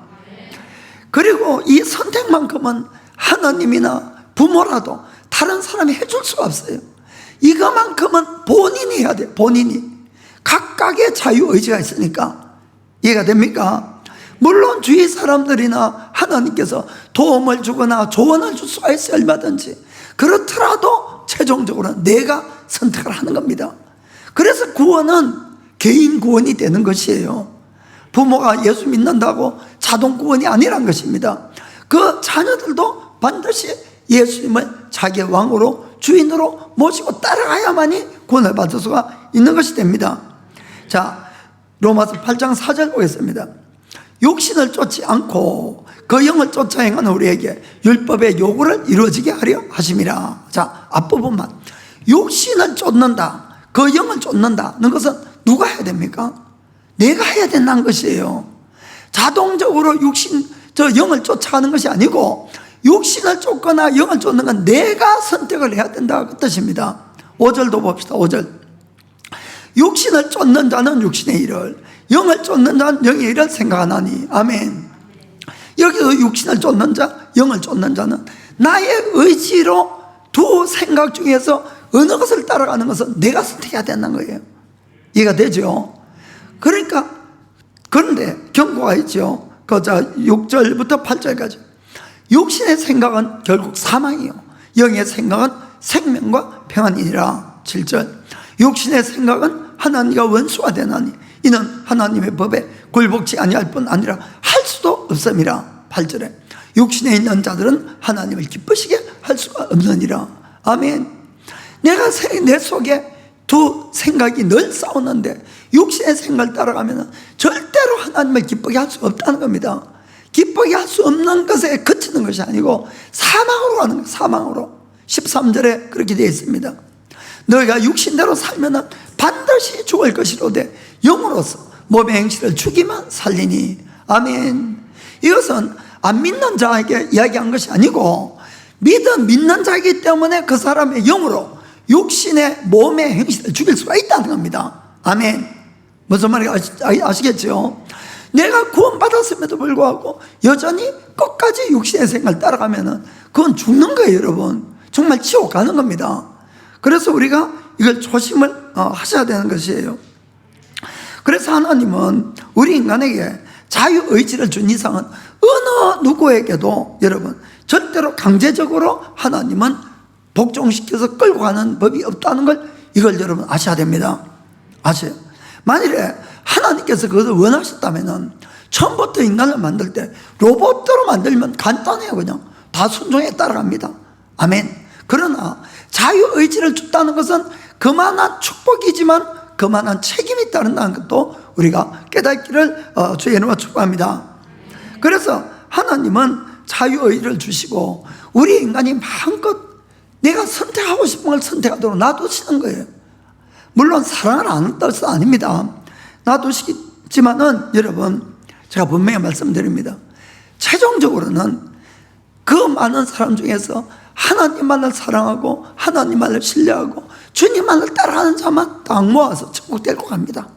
그리고 이 선택만큼은 하나님이나 부모라도 다른 사람이 해줄 수가 없어요. 이것만큼은 본인이 해야 돼요. 본인이. 각각의 자유의지가 있으니까. 이해가 됩니까? 물론 주위 사람들이나 하나님께서 도움을 주거나 조언을 줄 수가 있어요. 얼마든지. 그렇더라도 최종적으로는 내가 선택을 하는 겁니다. 그래서 구원은 개인 구원이 되는 것이에요. 부모가 예수 믿는다고 자동 구원이 아니란 것입니다. 그 자녀들도 반드시 예수님을 자기의 왕으로 주인으로 모시고 따라가야만이 구원을 받을 수가 있는 것이 됩니다. 자, 로마서 8장 4절 보겠습니다. 욕심을 쫓지 않고 그 영을 쫓아 행하는 우리에게 율법의 요구를 이루어지게 하려 하심이라. 자, 앞부분만. 욕심을 쫓는다, 그 영을 쫓는다는 것은 누가 해야 됩니까? 내가 해야 된다는 것이에요. 자동적으로 영을 쫓아가는 것이 아니고 육신을 쫓거나 영을 쫓는 건 내가 선택을 해야 된다 그 뜻입니다. 5절도 봅시다. 5절. 육신을 쫓는 자는 육신의 일을, 영을 쫓는 자는 영의 일을 생각하나니. 아멘. 여기서 육신을 쫓는 자, 영을 쫓는 자는 나의 의지로 두 생각 중에서 어느 것을 따라가는 것은 내가 선택해야 된다는 거예요. 이해가 되죠? 그러니까, 그런데 경고가 있죠. 6절부터 8절까지. 육신의 생각은 결국 사망이요, 영의 생각은 생명과 평안이니라. 7절. 육신의 생각은 하나님과 원수가 되나니 이는 하나님의 법에 굴복치 아니할 뿐 아니라 할 수도 없음이라. 8절에. 육신에 있는 자들은 하나님을 기쁘시게 할 수가 없느니라. 아멘. 내가 내 속에 두 생각이 늘 싸우는데 육신의 생각을 따라가면 절대로 하나님을 기쁘게 할 수 없다는 겁니다. 기쁘게 할 수 없는 것에 그치는 것이 아니고 사망으로 가는 거예요. 사망으로. 13절에 그렇게 되어 있습니다. 너희가 육신대로 살면 반드시 죽을 것이로되 영으로서 몸의 행실을 죽이면 살리니. 아멘. 이것은 안 믿는 자에게 이야기한 것이 아니고 믿는 자이기 때문에 그 사람의 영으로 육신의 몸의 행실을 죽일 수가 있다는 겁니다. 아멘. 무슨 말인지 아시겠죠? 내가 구원받았음에도 불구하고 여전히 끝까지 육신의 생각을 따라가면 그건 죽는 거예요. 여러분, 정말 지옥 가는 겁니다. 그래서 우리가 이걸 조심을 하셔야 되는 것이에요. 그래서 하나님은 우리 인간에게 자유의지를 준 이상은 어느 누구에게도 여러분 절대로 강제적으로 하나님은 복종시켜서 끌고 가는 법이 없다는 걸, 이걸 여러분 아셔야 됩니다. 아세요? 만일에 하나님께서 그것을 원하셨다면 처음부터 인간을 만들 때 로봇으로 만들면 간단해요. 그냥 다 순종에 따라갑니다. 아멘. 그러나 자유의지를 줬다는 것은 그만한 축복이지만 그만한 책임이 따른다는 것도 우리가 깨닫기를 주의 이름으로 축복합니다. 그래서 하나님은 자유의지를 주시고 우리 인간이 마음껏 내가 선택하고 싶은 걸 선택하도록 놔두시는 거예요. 물론 사랑을 안 하는 뜻은 아닙니다. 놔두시지만은 여러분, 제가 분명히 말씀드립니다. 최종적으로는 그 많은 사람 중에서 하나님만을 사랑하고 하나님만을 신뢰하고 주님만을 따라하는 자만 딱 모아서 천국 데리고 갑니다.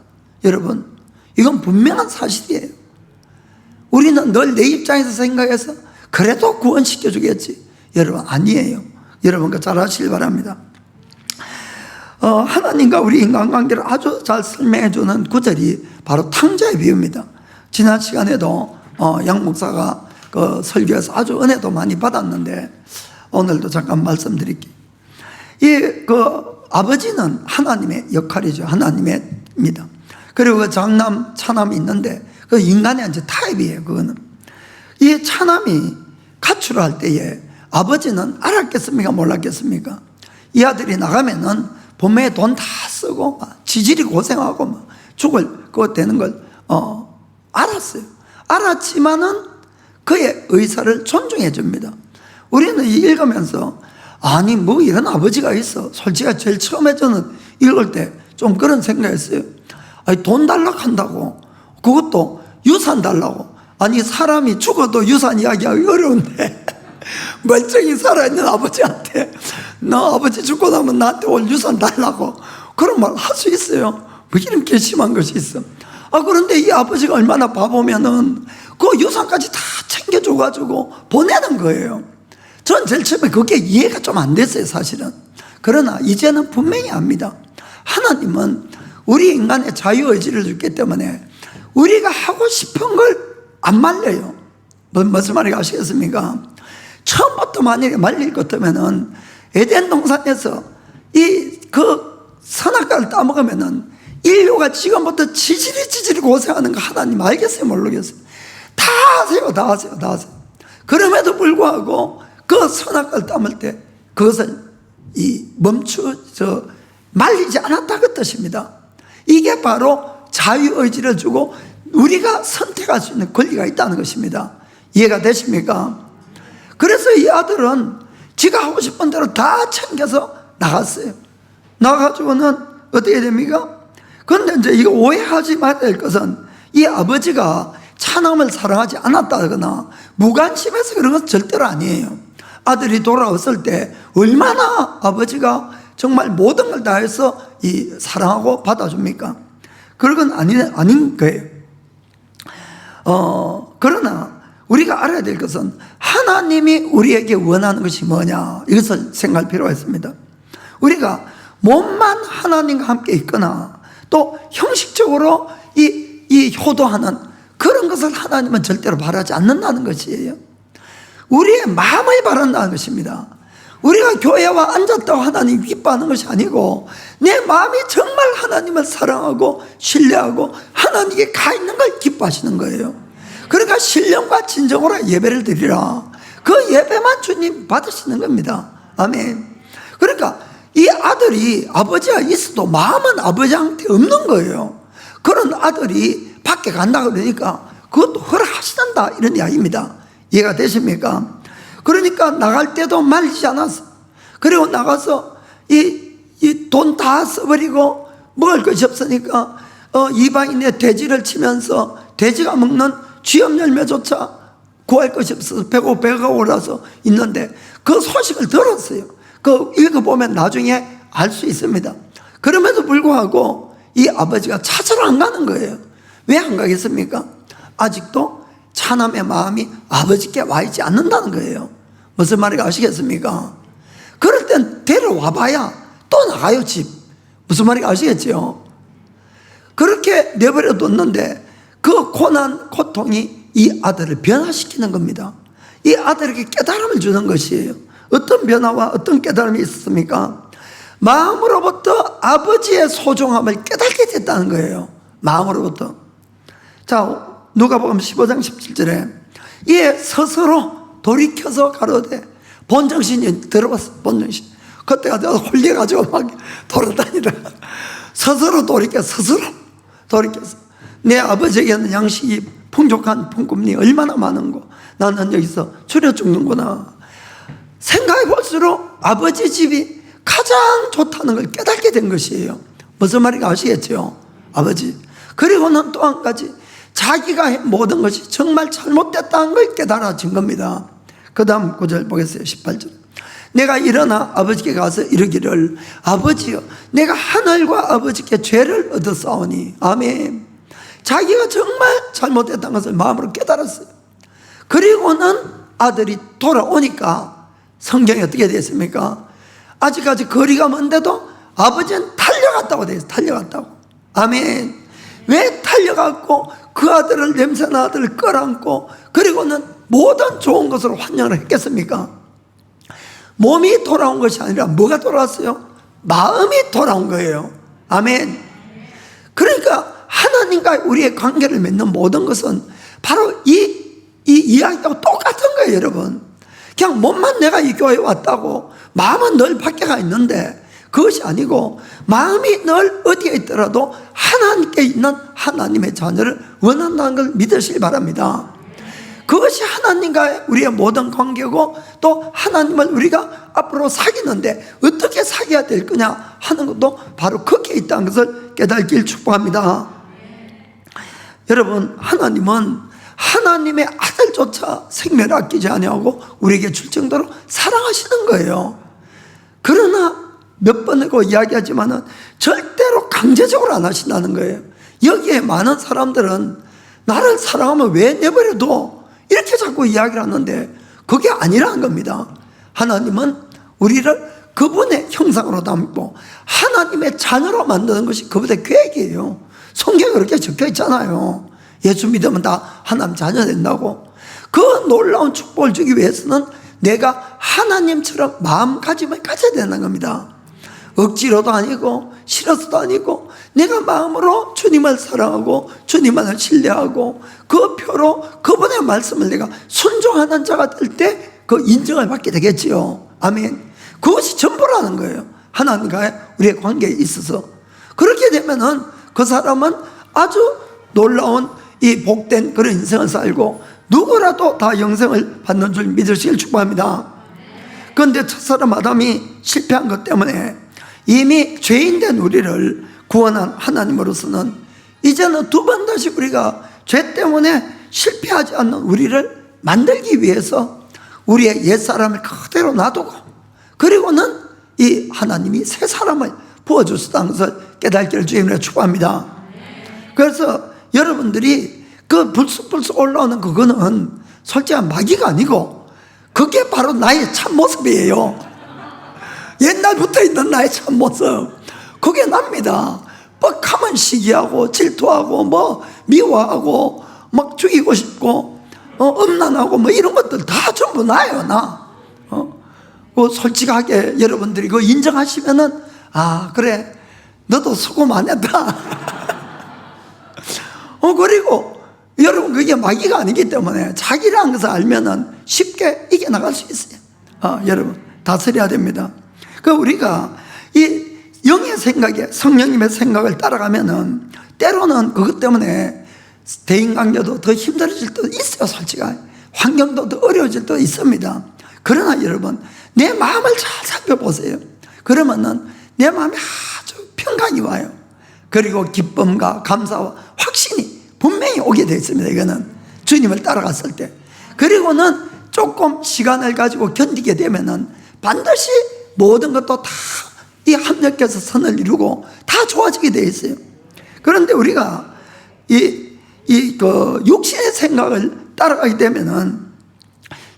여러분, 이건 분명한 사실이에요. 우리는 늘 내 입장에서 생각해서 그래도 구원시켜주겠지. 여러분, 아니에요. 여러분과 잘 아시길 바랍니다. 하나님과 우리 인간관계를 아주 잘 설명해주는 구절이 바로 탕자의 비유입니다. 지난 시간에도 양 목사가 그 설교에서 아주 은혜도 많이 받았는데 오늘도 잠깐 말씀드릴게요. 아버지는 하나님의 역할이죠. 하나님입니다. 그리고 그 장남, 차남이 있는데 그 인간의 이제 타입이에요. 그거는 이 차남이 가출할 때에 아버지는 알았겠습니까? 몰랐겠습니까? 이 아들이 나가면은 본매에 돈 다 쓰고 지질이 고생하고 막 죽을 거 되는 걸 알았어요. 알았지만은 그의 의사를 존중해 줍니다. 우리는 읽으면서 아니 뭐 이런 아버지가 있어. 솔직히 제일 처음에 저는 읽을 때 좀 그런 생각했어요. 아니 돈 달라고 한다고, 그것도 유산 달라고. 아니 사람이 죽어도 유산 이야기하기 어려운데 멀쩡히 살아있는 아버지한테 너 아버지 죽고 나면 나한테 올 유산 달라고 그런 말 할 수 있어요? 뭐 이런 괘씸한 것이 있어. 그런데 이 아버지가 얼마나 바보면은 그 유산까지 다 챙겨줘가지고 보내는 거예요. 전 제일 처음에 그게 이해가 좀 안 됐어요, 사실은. 그러나 이제는 분명히 압니다. 하나님은 우리 인간의 자유의지를 줬기 때문에 우리가 하고 싶은 걸 안 말려요. 무슨 말인지 아시겠습니까? 처음부터 만약에 말릴 것 같으면은 에덴 동산에서 선악과를 따먹으면은 인류가 지금부터 지질이 고생하는 거 하나님 알겠어요? 모르겠어요? 다 하세요. 그럼에도 불구하고 그 선악과를 따먹을 때 그것을 말리지 않았다 그 뜻입니다. 이게 바로 자유의지를 주고 우리가 선택할 수 있는 권리가 있다는 것입니다. 이해가 되십니까? 그래서 이 아들은 지가 하고 싶은 대로 다 챙겨서 나갔어요. 나가가지고는 어떻게 됩니까? 그런데 이제 이거 오해하지 말아야 될 것은 이 아버지가 차남을 사랑하지 않았다거나 무관심해서 그런 건 절대로 아니에요. 아들이 돌아왔을 때 얼마나 아버지가 정말 모든 걸 다해서 사랑하고 받아줍니까? 그런 건 아닌 거예요. 그러나 우리가 알아야 될 것은 하나님이 우리에게 원하는 것이 뭐냐, 이것을 생각할 필요가 있습니다. 우리가 몸만 하나님과 함께 있거나 또 형식적으로 효도하는 그런 것을 하나님은 절대로 바라지 않는다는 것이에요. 우리의 마음을 바란다는 것입니다. 우리가 교회와 앉았다고 하나님 기뻐하는 것이 아니고 내 마음이 정말 하나님을 사랑하고 신뢰하고 하나님께 가 있는 걸 기뻐하시는 거예요. 그러니까 신령과 진정으로 예배를 드리라. 그 예배만 주님 받으시는 겁니다. 아멘. 그러니까 이 아들이 아버지가 있어도 마음은 아버지한테 없는 거예요. 그런 아들이 밖에 간다 그러니까 그것도 허락하시단다 이런 이야기입니다. 이해가 되십니까? 그러니까 나갈 때도 말리지 않았어. 그리고 나가서 돈 다 써버리고 먹을 것이 없으니까 이방인의 돼지를 치면서 돼지가 먹는 쥐염 열매조차 구할 것이 없어서 배가 올라서 있는데 그 소식을 들었어요. 그 읽어보면 나중에 알 수 있습니다. 그럼에도 불구하고 이 아버지가 찾으러 안 가는 거예요. 왜 안 가겠습니까? 아직도 차남의 마음이 아버지께 와 있지 않는다는 거예요. 무슨 말인지 아시겠습니까? 그럴 땐 데려와 봐야 또 나가요, 집. 무슨 말인지 아시겠죠? 그렇게 내버려 뒀는데 그 고통이 이 아들을 변화시키는 겁니다. 이 아들에게 깨달음을 주는 것이에요. 어떤 변화와 어떤 깨달음이 있었습니까? 마음으로부터 아버지의 소중함을 깨닫게 됐다는 거예요. 마음으로부터. 자, 누가복음 15장 17절에 이에 스스로 돌이켜서 가로되 본정신이 들어봤어. 본정신. 그때가 홀려가지고 막 돌아다니다. 스스로 돌이켜서 내 아버지에게는 양식이 풍족한 품꾼이 얼마나 많은고 나는 여기서 줄여 죽는구나. 생각해 볼수록 아버지 집이 가장 좋다는 걸 깨닫게 된 것이에요. 무슨 말인지 아시겠죠? 아버지. 그리고는 또 한 가지 자기가 한 모든 것이 정말 잘못됐다는 걸 깨달아진 겁니다. 그 다음 구절 보겠어요. 18절. 내가 일어나 아버지께 가서 이르기를 아버지여 내가 하늘과 아버지께 죄를 얻었사오니. 아멘. 자기가 정말 잘못했다는 것을 마음으로 깨달았어요. 그리고는 아들이 돌아오니까 성경이 어떻게 되어 있습니까? 아직까지 거리가 먼데도 아버지는 달려갔다고 되어 있어요. 달려갔다고. 아멘. 왜 달려갔고 그 아들을 냄새나는 아들을 끌어안고 그리고는 모든 좋은 것으로 환영을 했겠습니까? 몸이 돌아온 것이 아니라 뭐가 돌아왔어요? 마음이 돌아온 거예요. 아멘. 그러니까 하나님과 우리의 관계를 맺는 모든 것은 바로 이 이야기하고 똑같은 거예요, 여러분. 그냥 몸만 내가 이 교회에 왔다고 마음은 늘 밖에 가 있는데 그것이 아니고 마음이 늘 어디에 있더라도 하나님께 있는 하나님의 자녀를 원한다는 걸 믿으시기 바랍니다. 그것이 하나님과의 우리의 모든 관계고 또 하나님을 우리가 앞으로 사귀는데 어떻게 사귀어야 될 거냐 하는 것도 바로 거기에 있다는 것을 깨닫길 축복합니다. 여러분, 하나님은 하나님의 아들조차 생명을 아끼지 아니하고 우리에게 줄 정도로 사랑하시는 거예요. 그러나 몇 번이고 이야기하지만은 절대로 강제적으로 안 하신다는 거예요. 여기에 많은 사람들은 나를 사랑하면 왜 내버려둬? 이렇게 자꾸 이야기를 하는데 그게 아니라는 겁니다. 하나님은 우리를 그분의 형상으로 담고 하나님의 자녀로 만드는 것이 그분의 계획이에요. 성경에 그렇게 적혀 있잖아요. 예수 믿으면 다 하나님 자녀 된다고. 그 놀라운 축복을 주기 위해서는 내가 하나님처럼 마음가짐을 가져야 된다는 겁니다. 억지로도 아니고 싫어서도 아니고 내가 마음으로 주님을 사랑하고 주님만을 신뢰하고 그 표로 그분의 말씀을 내가 순종하는 자가 될 때 그 인정을 받게 되겠지요. 아멘. 그것이 전부라는 거예요. 하나님과의 우리의 관계에 있어서. 그렇게 되면은 그 사람은 아주 놀라운 이 복된 그런 인생을 살고 누구라도 다 영생을 받는 줄 믿으시길 축복합니다. 그런데 첫사람 아담이 실패한 것 때문에 이미 죄인된 우리를 구원한 하나님으로서는 이제는 두 번 다시 우리가 죄 때문에 실패하지 않는 우리를 만들기 위해서 우리의 옛사람을 그대로 놔두고 그리고는 이 하나님이 새 사람을 부어주셨다는 것을 깨닫기를 주님으로 축복합니다. 그래서 여러분들이 그 불쑥불쑥 올라오는 그거는 솔직한 마귀가 아니고 그게 바로 나의 참모습이에요. 옛날부터 있는 나의 참모습. 그게 납니다. 뻑하면 시기하고 질투하고 뭐 미워하고 막 죽이고 싶고 음란하고 뭐 이런 것들 다 전부 나예요, 나. 솔직하게 여러분들이 그거 인정하시면은 아 그래 너도 수고 많이 했다. 그리고 여러분 그게 마귀가 아니기 때문에 자기라는 것을 알면은 쉽게 이겨나갈 수 있어요. 여러분 다스려야 됩니다. 그 우리가 이 영의 생각에 성령님의 생각을 따라가면은 때로는 그것 때문에 대인관계도 더 힘들어질 때도 있어요. 솔직하게 환경도 더 어려워질 때도 있습니다. 그러나 여러분 내 마음을 잘 살펴보세요. 그러면은 내 마음이 아주 평강이 와요. 그리고 기쁨과 감사와 확신이 분명히 오게 되어 있습니다. 이거는 주님을 따라갔을 때. 그리고는 조금 시간을 가지고 견디게 되면은 반드시 모든 것도 다 이 합력해서 선을 이루고 다 좋아지게 되어 있어요. 그런데 우리가 그 육신의 생각을 따라가게 되면은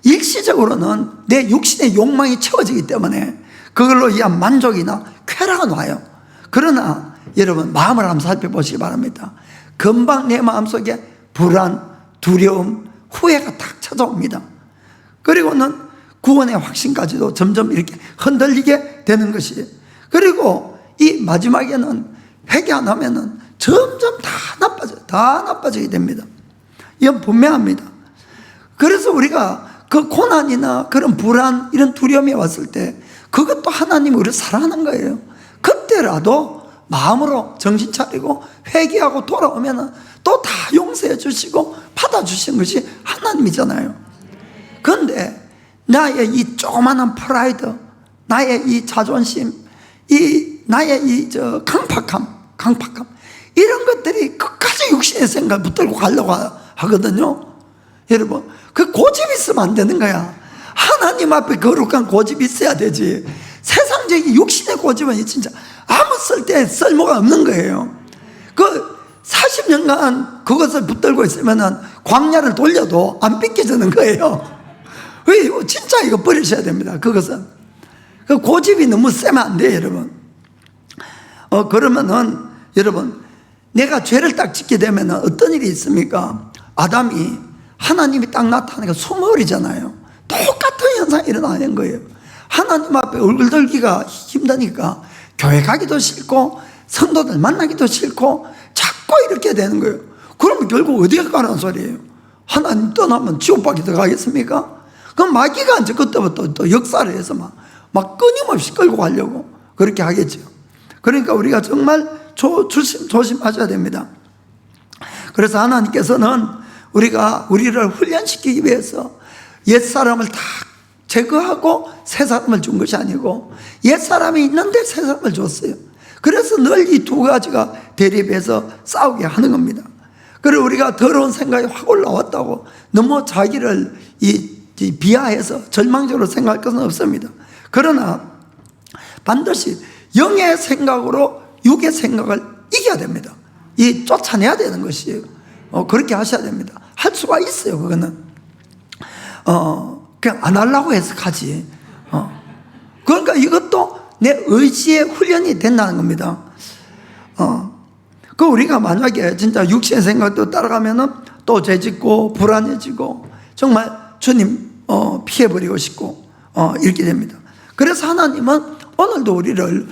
일시적으로는 내 육신의 욕망이 채워지기 때문에 그걸로 인한 만족이나 쾌락은 와요. 그러나 여러분 마음을 한번 살펴보시기 바랍니다. 금방 내 마음속에 불안, 두려움, 후회가 딱 찾아옵니다. 그리고는 구원의 확신까지도 점점 이렇게 흔들리게 되는 것이. 그리고 이 마지막에는 회개 안 하면은 점점 다 나빠져요. 다 나빠지게 됩니다. 이건 분명합니다. 그래서 우리가 그 고난이나 그런 불안, 이런 두려움이 왔을 때 그것도 하나님이 우리를 사랑하는 거예요. 그때라도 마음으로 정신 차리고 회개하고 돌아오면 또 다 용서해 주시고 받아주신 것이 하나님이잖아요. 그런데 나의 이 조그마한 프라이드, 나의 이 자존심, 나의 이 강팍함 이런 것들이 끝까지 육신의 생각을 붙들고 가려고 하거든요. 여러분 그 고집이 있으면 안 되는 거야. 하나님 앞에 거룩한 고집이 있어야 되지. 세상적인 육신의 고집은 진짜 아무 쓸모가 없는 거예요. 그 40년간 그것을 붙들고 있으면 광야를 돌려도 안 삐껴지는 거예요. 진짜 이거 버리셔야 됩니다. 그것은 그 고집이 너무 세면 안 돼요, 여러분. 그러면은 여러분 내가 죄를 딱 짓게 되면 어떤 일이 있습니까? 하나님이 딱 나타나니까 숨어버리잖아요. 똑같은 현상이 일어나는 거예요. 하나님 앞에 얼굴 들기가 힘드니까 교회 가기도 싫고 성도들 만나기도 싫고 자꾸 이렇게 되는 거예요. 그러면 결국 어디에 가라는 소리예요? 하나님 떠나면 지옥밖에 더 가겠습니까? 그럼 마귀가 이제 그때부터 또 역사를 해서 막 끊임없이 끌고 가려고 그렇게 하겠죠. 그러니까 우리가 정말 조심하셔야 됩니다. 그래서 하나님께서는 우리를 훈련시키기 위해서 옛사람을 다 제거하고 새사람을 준 것이 아니고 옛사람이 있는데 새사람을 줬어요. 그래서 늘 이 두 가지가 대립해서 싸우게 하는 겁니다. 그리고 우리가 더러운 생각이 확 올라왔다고 너무 자기를 비하해서 절망적으로 생각할 것은 없습니다. 그러나 반드시 영의 생각으로 육의 생각을 이겨야 됩니다. 쫓아내야 되는 것이에요. 그렇게 하셔야 됩니다. 할 수가 있어요. 그거는 그냥 안 하려고 해서 가지. 그러니까 이것도 내 의지의 훈련이 된다는 겁니다. 우리가 만약에 진짜 육신의 생각도 따라가면은 또 죄짓고 불안해지고 정말 주님 피해버리고 싶고 이렇게 됩니다. 그래서 하나님은 오늘도 우리를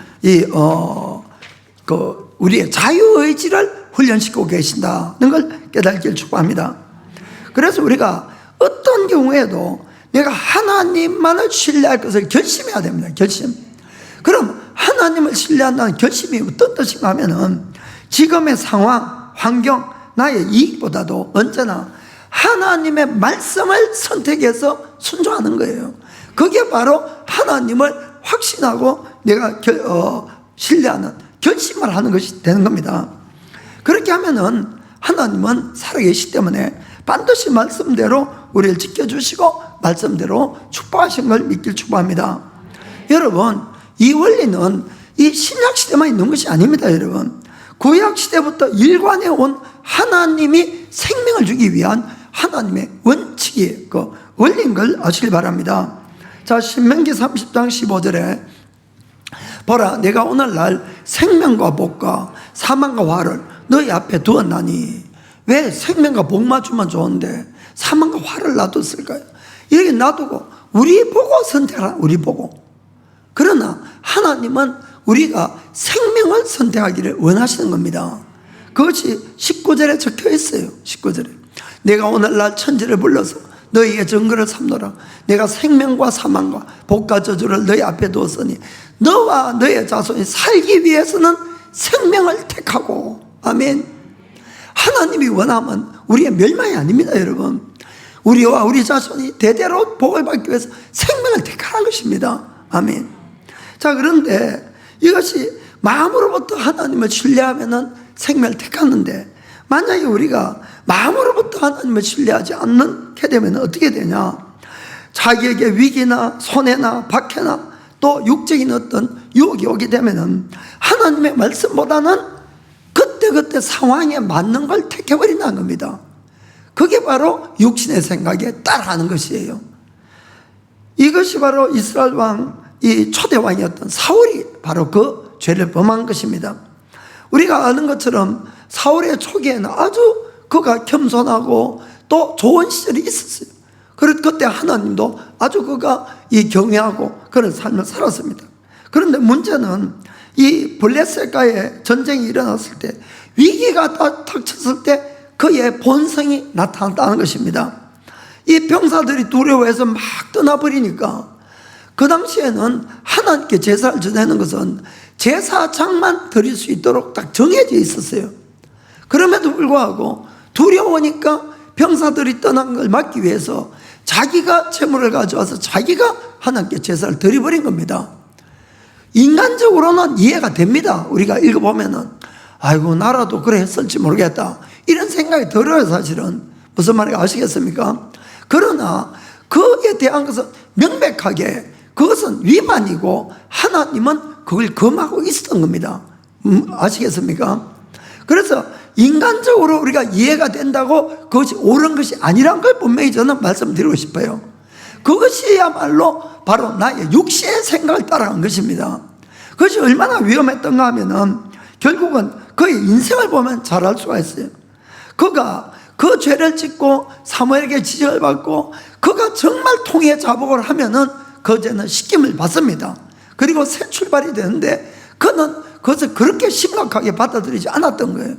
우리의 자유의지를 훈련시키고 계신다는 걸 깨닫기를 축복합니다. 그래서 우리가 어떤 경우에도 내가 하나님만을 신뢰할 것을 결심해야 됩니다. 결심. 그럼 하나님을 신뢰한다는 결심이 어떤 뜻인가 하면은 지금의 상황, 환경, 나의 이익보다도 언제나 하나님의 말씀을 선택해서 순종하는 거예요. 그게 바로 하나님을 확신하고 내가 신뢰하는 결심을 하는 것이 되는 겁니다. 그렇게 하면은 하나님은 살아계시기 때문에 반드시 말씀대로 우리를 지켜주시고 말씀대로 축복하신 걸 믿길 축복합니다. 여러분, 이 원리는 이 신약시대만 있는 것이 아닙니다. 여러분, 구약시대부터 일관해 온 하나님이 생명을 주기 위한 하나님의 원칙이 원리인 걸 아시길 바랍니다. 자, 신명기 30장 15절에 보라, 내가 오늘날 생명과 복과 사망과 화를 너희 앞에 두었나니. 왜 생명과 복만 주면 좋은데 사망과 화를 놔뒀을까요? 이렇게 놔두고 우리 보고 선택하라. 우리 보고. 그러나 하나님은 우리가 생명을 선택하기를 원하시는 겁니다. 그것이 19절에 적혀 있어요. 19절에 내가 오늘날 천지를 불러서 너희의 증거를 삼노라. 내가 생명과 사망과 복과 저주를 너희 앞에 두었으니 너와 너의 자손이 살기 위해서는 생명을 택하고. 아멘. 하나님이 원하면 우리의 멸망이 아닙니다. 여러분, 우리와 우리 자손이 대대로 복을 받기 위해서 생명을 택하라는 것입니다. 아멘. 자, 그런데 이것이 마음으로부터 하나님을 신뢰하면 생명을 택하는데, 만약에 우리가 마음으로부터 하나님을 신뢰하지 않게 되면 어떻게 되냐? 자기에게 위기나 손해나 박해나 또 육적인 어떤 유혹이 오게 되면 하나님의 말씀보다는 그때 상황에 맞는 걸 택해버린다는 겁니다. 그게 바로 육신의 생각에 따라하는 것이에요. 이것이 바로 이스라엘 왕, 이 초대 왕이었던 사울이 바로 그 죄를 범한 것입니다. 우리가 아는 것처럼 사울의 초기에는 아주 그가 겸손하고 또 좋은 시절이 있었어요. 그때 하나님도 아주 그가 경외하고 그런 삶을 살았습니다. 그런데 문제는 이 블레셋과의 전쟁이 일어났을 때, 위기가 닥쳤을 때 그의 본성이 나타났다는 것입니다. 이 병사들이 두려워해서 막 떠나버리니까 그 당시에는 하나님께 제사를 지내는 것은 제사장만 드릴 수 있도록 딱 정해져 있었어요. 그럼에도 불구하고 두려우니까 병사들이 떠난 걸 막기 위해서 자기가 재물을 가져와서 자기가 하나님께 제사를 드려버린 겁니다. 인간적으로는 이해가 됩니다. 우리가 읽어보면은 아이고, 나라도 그래 했을지 모르겠다 이런 생각이 들어요. 사실은 무슨 말인지 아시겠습니까? 그러나 그에 대한 것은 명백하게 그것은 위반이고 하나님은 그걸 금하고 있었던 겁니다. 아시겠습니까? 그래서 인간적으로 우리가 이해가 된다고 그것이 옳은 것이 아니란 걸 분명히 저는 말씀드리고 싶어요. 그것이야말로 바로 나의 육신의 생각을 따라간 것입니다. 그것이 얼마나 위험했던가 하면은 결국은 그의 인생을 보면 잘 알 수가 있어요. 그가 그 죄를 짓고 사무엘에게 지적을 받고 그가 정말 통해 자복을 하면은 그 죄는 씻김을 받습니다. 그리고 새 출발이 되는데 그는 그것을 그렇게 심각하게 받아들이지 않았던 거예요.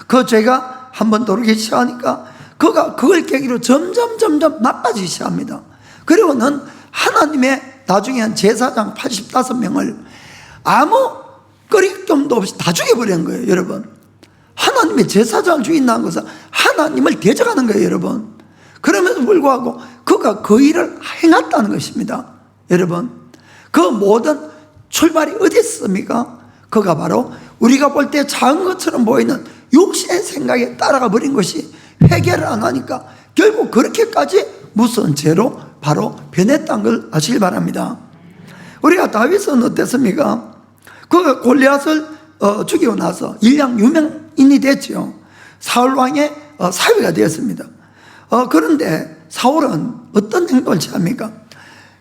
그 죄가 한번 돌기 시작하니까 그가 그걸 계기로 점점 나빠지기 시작합니다. 그리고는 하나님의 나중에 제사장 85명을 아무 거리낌도 없이 다 죽여버리는 거예요, 여러분. 하나님의 제사장을 죽인다는 것은 하나님을 대적하는 거예요, 여러분. 그럼에도 불구하고 그가 그 일을 행했다는 것입니다, 여러분. 그 모든 출발이 어디 있습니까? 그가 바로 우리가 볼 때 작은 것처럼 보이는 육신의 생각에 따라가 버린 것이 해결을 안 하니까 결국 그렇게까지 무서운 죄로 바로 변했다는 걸 아시길 바랍니다. 우리가 다윗은 어땠습니까? 그가 골리앗을 죽이고 나서 일량 유명인이 됐죠. 사울 왕의 사위가 되었습니다. 그런데 사울은 어떤 행동을 취합니까?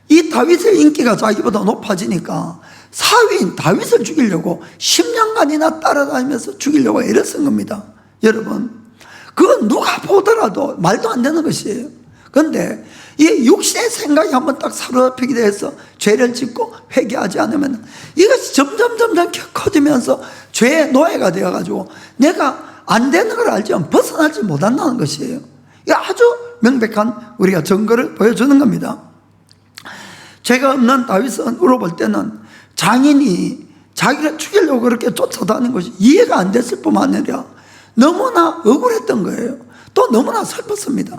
이 다윗의 인기가 자기보다 높아지니까 사위인 다윗을 죽이려고 10년간이나 따라다니면서 죽이려고 애를 쓴 겁니다. 여러분, 그건 누가 보더라도 말도 안 되는 것이에요. 그런데 이 육신의 생각이 한번 딱 사로잡히게 돼서 죄를 짓고 회개하지 않으면 이것이 점점 커지면서 죄의 노예가 되어가지고 내가 안 되는 걸 알지만 벗어나지 못한다는 것이에요. 이게 아주 명백한 우리가 증거를 보여주는 겁니다. 죄가 없는 다윗은 물어볼 때는 장인이 자기를 죽이려고 그렇게 쫓아다니는 것이 이해가 안 됐을 뿐만 아니라 너무나 억울했던 거예요. 또 너무나 슬펐습니다.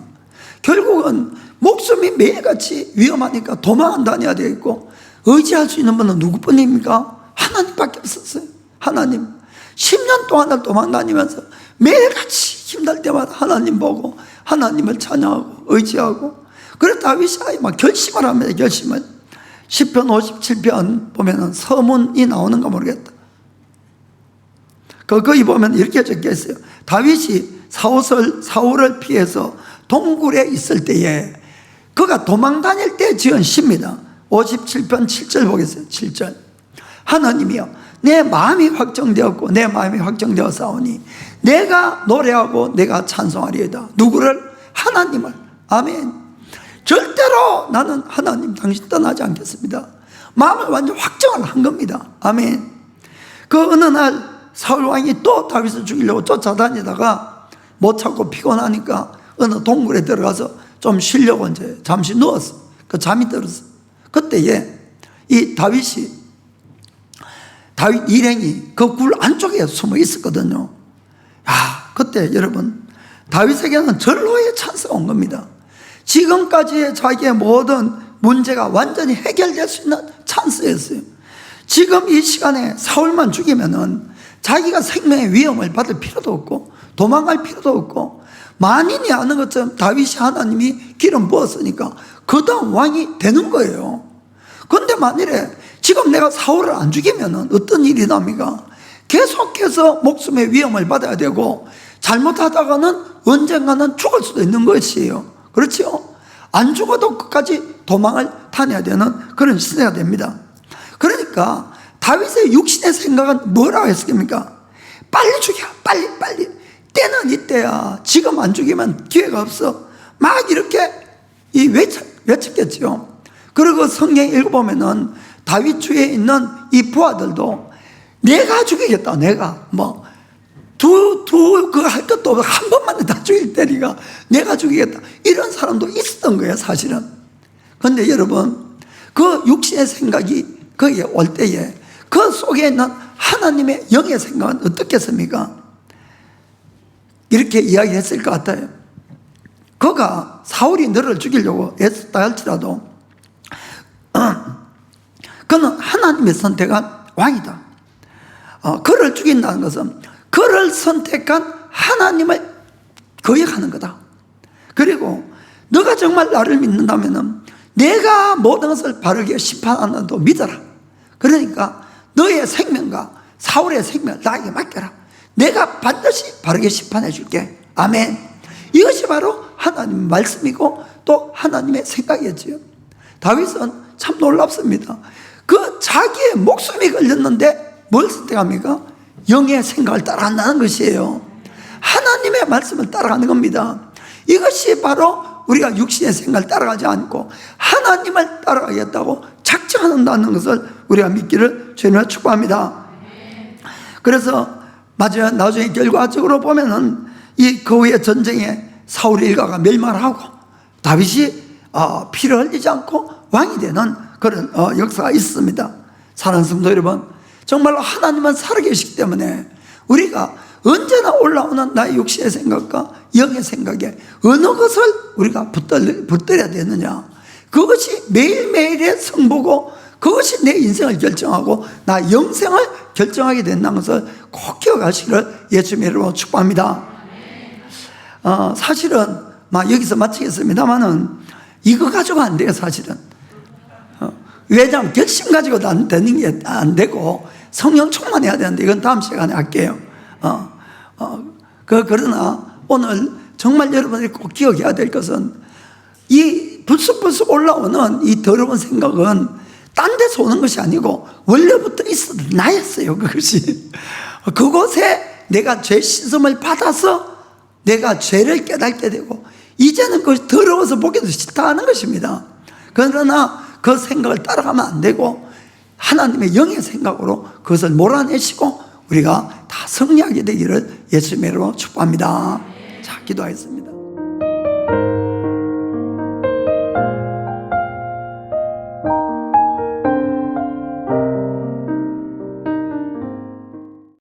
결국은 목숨이 매일같이 위험하니까 도망을 다녀야 되겠고 의지할 수 있는 분은 누구뿐입니까? 하나님밖에 없었어요. 하나님. 10년 동안을 도망 다니면서 매일같이 힘들 때마다 하나님 보고 하나님을 찬양하고 의지하고 그래서 다윗이 막 결심을 합니다. 결심을. 10편 57편 보면은 서문이 나오는가 모르겠다. 거기 보면 이렇게 적혀 있어요. 다윗이 사울을 피해서 동굴에 있을 때에 그가 도망 다닐 때 지은 시입니다. 57편 7절 보겠어요. 7절. 하나님이여 내 마음이 확정되었고 내 마음이 확정되어 싸우니 내가 노래하고 내가 찬송하리이다. 누구를? 하나님을. 아멘. 절대로 나는 하나님 당신 떠나지 않겠습니다. 마음을 완전 확정을 한 겁니다. 아멘. 그 어느 날 사울왕이 또 다윗을 죽이려고 쫓아다니다가 못 찾고 피곤하니까 어느 동굴에 들어가서 좀 쉬려고 이제 잠시 누웠어. 그 잠이 들었어. 그때에 이 다윗 일행이 그 굴 안쪽에 숨어 있었거든요. 그때 여러분 다윗에게는 절호의 찬스가 온 겁니다. 지금까지의 자기의 모든 문제가 완전히 해결될 수 있는 찬스였어요. 지금 이 시간에 사울만 죽이면은 자기가 생명의 위험을 받을 필요도 없고 도망갈 필요도 없고 만인이 아는 것처럼 다윗이 하나님이 기름 부었으니까 그 다음 왕이 되는 거예요. 그런데 만일에 지금 내가 사울을 안 죽이면은 어떤 일이 납니까? 계속해서 목숨의 위험을 받아야 되고 잘못하다가는 언젠가는 죽을 수도 있는 것이에요. 그렇죠? 안 죽어도 끝까지 도망을 다녀야 되는 그런 시대가 됩니다. 그러니까 다윗의 육신의 생각은 뭐라고 했습니까? 빨리 죽여, 빨리. 때는 이때야. 지금 안 죽이면 기회가 없어. 막 이렇게 외쳤겠죠. 그리고 성경 읽어보면은 다윗 주위에 있는 이 부하들도 내가 죽이겠다. 내가 그거 할 것도 없어. 한 번만 다 죽일 때리가 내가 죽이겠다. 이런 사람도 있었던 거예요, 사실은. 그런데 여러분, 그 육신의 생각이 거기에 올 때에 그 속에 있는 하나님의 영의 생각은 어떻겠습니까? 이렇게 이야기했을 것 같아요. 그가 사울이 너를 죽이려고 애썼다 할지라도 그는 하나님의 선택한 왕이다. 그를 죽인다는 것은 그를 선택한 하나님을 거역하는 거다. 그리고 너가 정말 나를 믿는다면 내가 모든 것을 바르게 심판한다도 믿어라. 그러니까 너의 생명과 사울의 생명을 나에게 맡겨라. 내가 반드시 바르게 심판해 줄게. 아멘. 이것이 바로 하나님의 말씀이고 또 하나님의 생각이었지요. 다윗은 참 놀랍습니다. 그 자기의 목숨이 걸렸는데 뭘 선택합니까? 영의 생각을 따라간다는 것이에요. 하나님의 말씀을 따라가는 겁니다. 이것이 바로 우리가 육신의 생각을 따라가지 않고 하나님을 따라가겠다고 작정한다는 것을 우리가 믿기를 주님으로 축복합니다. 그래서 맞아요. 나중에 결과적으로 보면은 이 그 후에 전쟁에 사울 일가가 멸망하고 다윗이 피를 흘리지 않고 왕이 되는 그런 역사가 있습니다. 사랑하는 성도 여러분, 정말로 하나님은 살아계시기 때문에 우리가 언제나 올라오는 나의 육신의 생각과 영의 생각에 어느 것을 우리가 붙들어야 되느냐, 그것이 매일매일의 승부고 그것이 내 인생을 결정하고 나 영생을 결정하게 된다는 것을 꼭 기억하시기를 예수님의 이름으로 축복합니다. 사실은 여기서 마치겠습니다만은 이거 가지고 안 돼요. 사실은 왜냐하면 결심 가지고도 안 되는 게 안 되고 성령 충만해야 되는데 이건 다음 시간에 할게요. 그러나 오늘 정말 여러분들이 꼭 기억해야 될 것은 이 불쑥불쑥 올라오는 이 더러운 생각은 딴 데서 오는 것이 아니고 원래부터 있었던 나였어요. 그것이 그곳에 내가 죄 씻음을 받아서 내가 죄를 깨닫게 되고 이제는 그것이 더러워서 보기도 싫다 하는 것입니다. 그러나 그 생각을 따라가면 안 되고 하나님의 영의 생각으로 그것을 몰아내시고 우리가 다 승리하게 되기를 예수님의 이름으로 축복합니다. 자, 기도하겠습니다.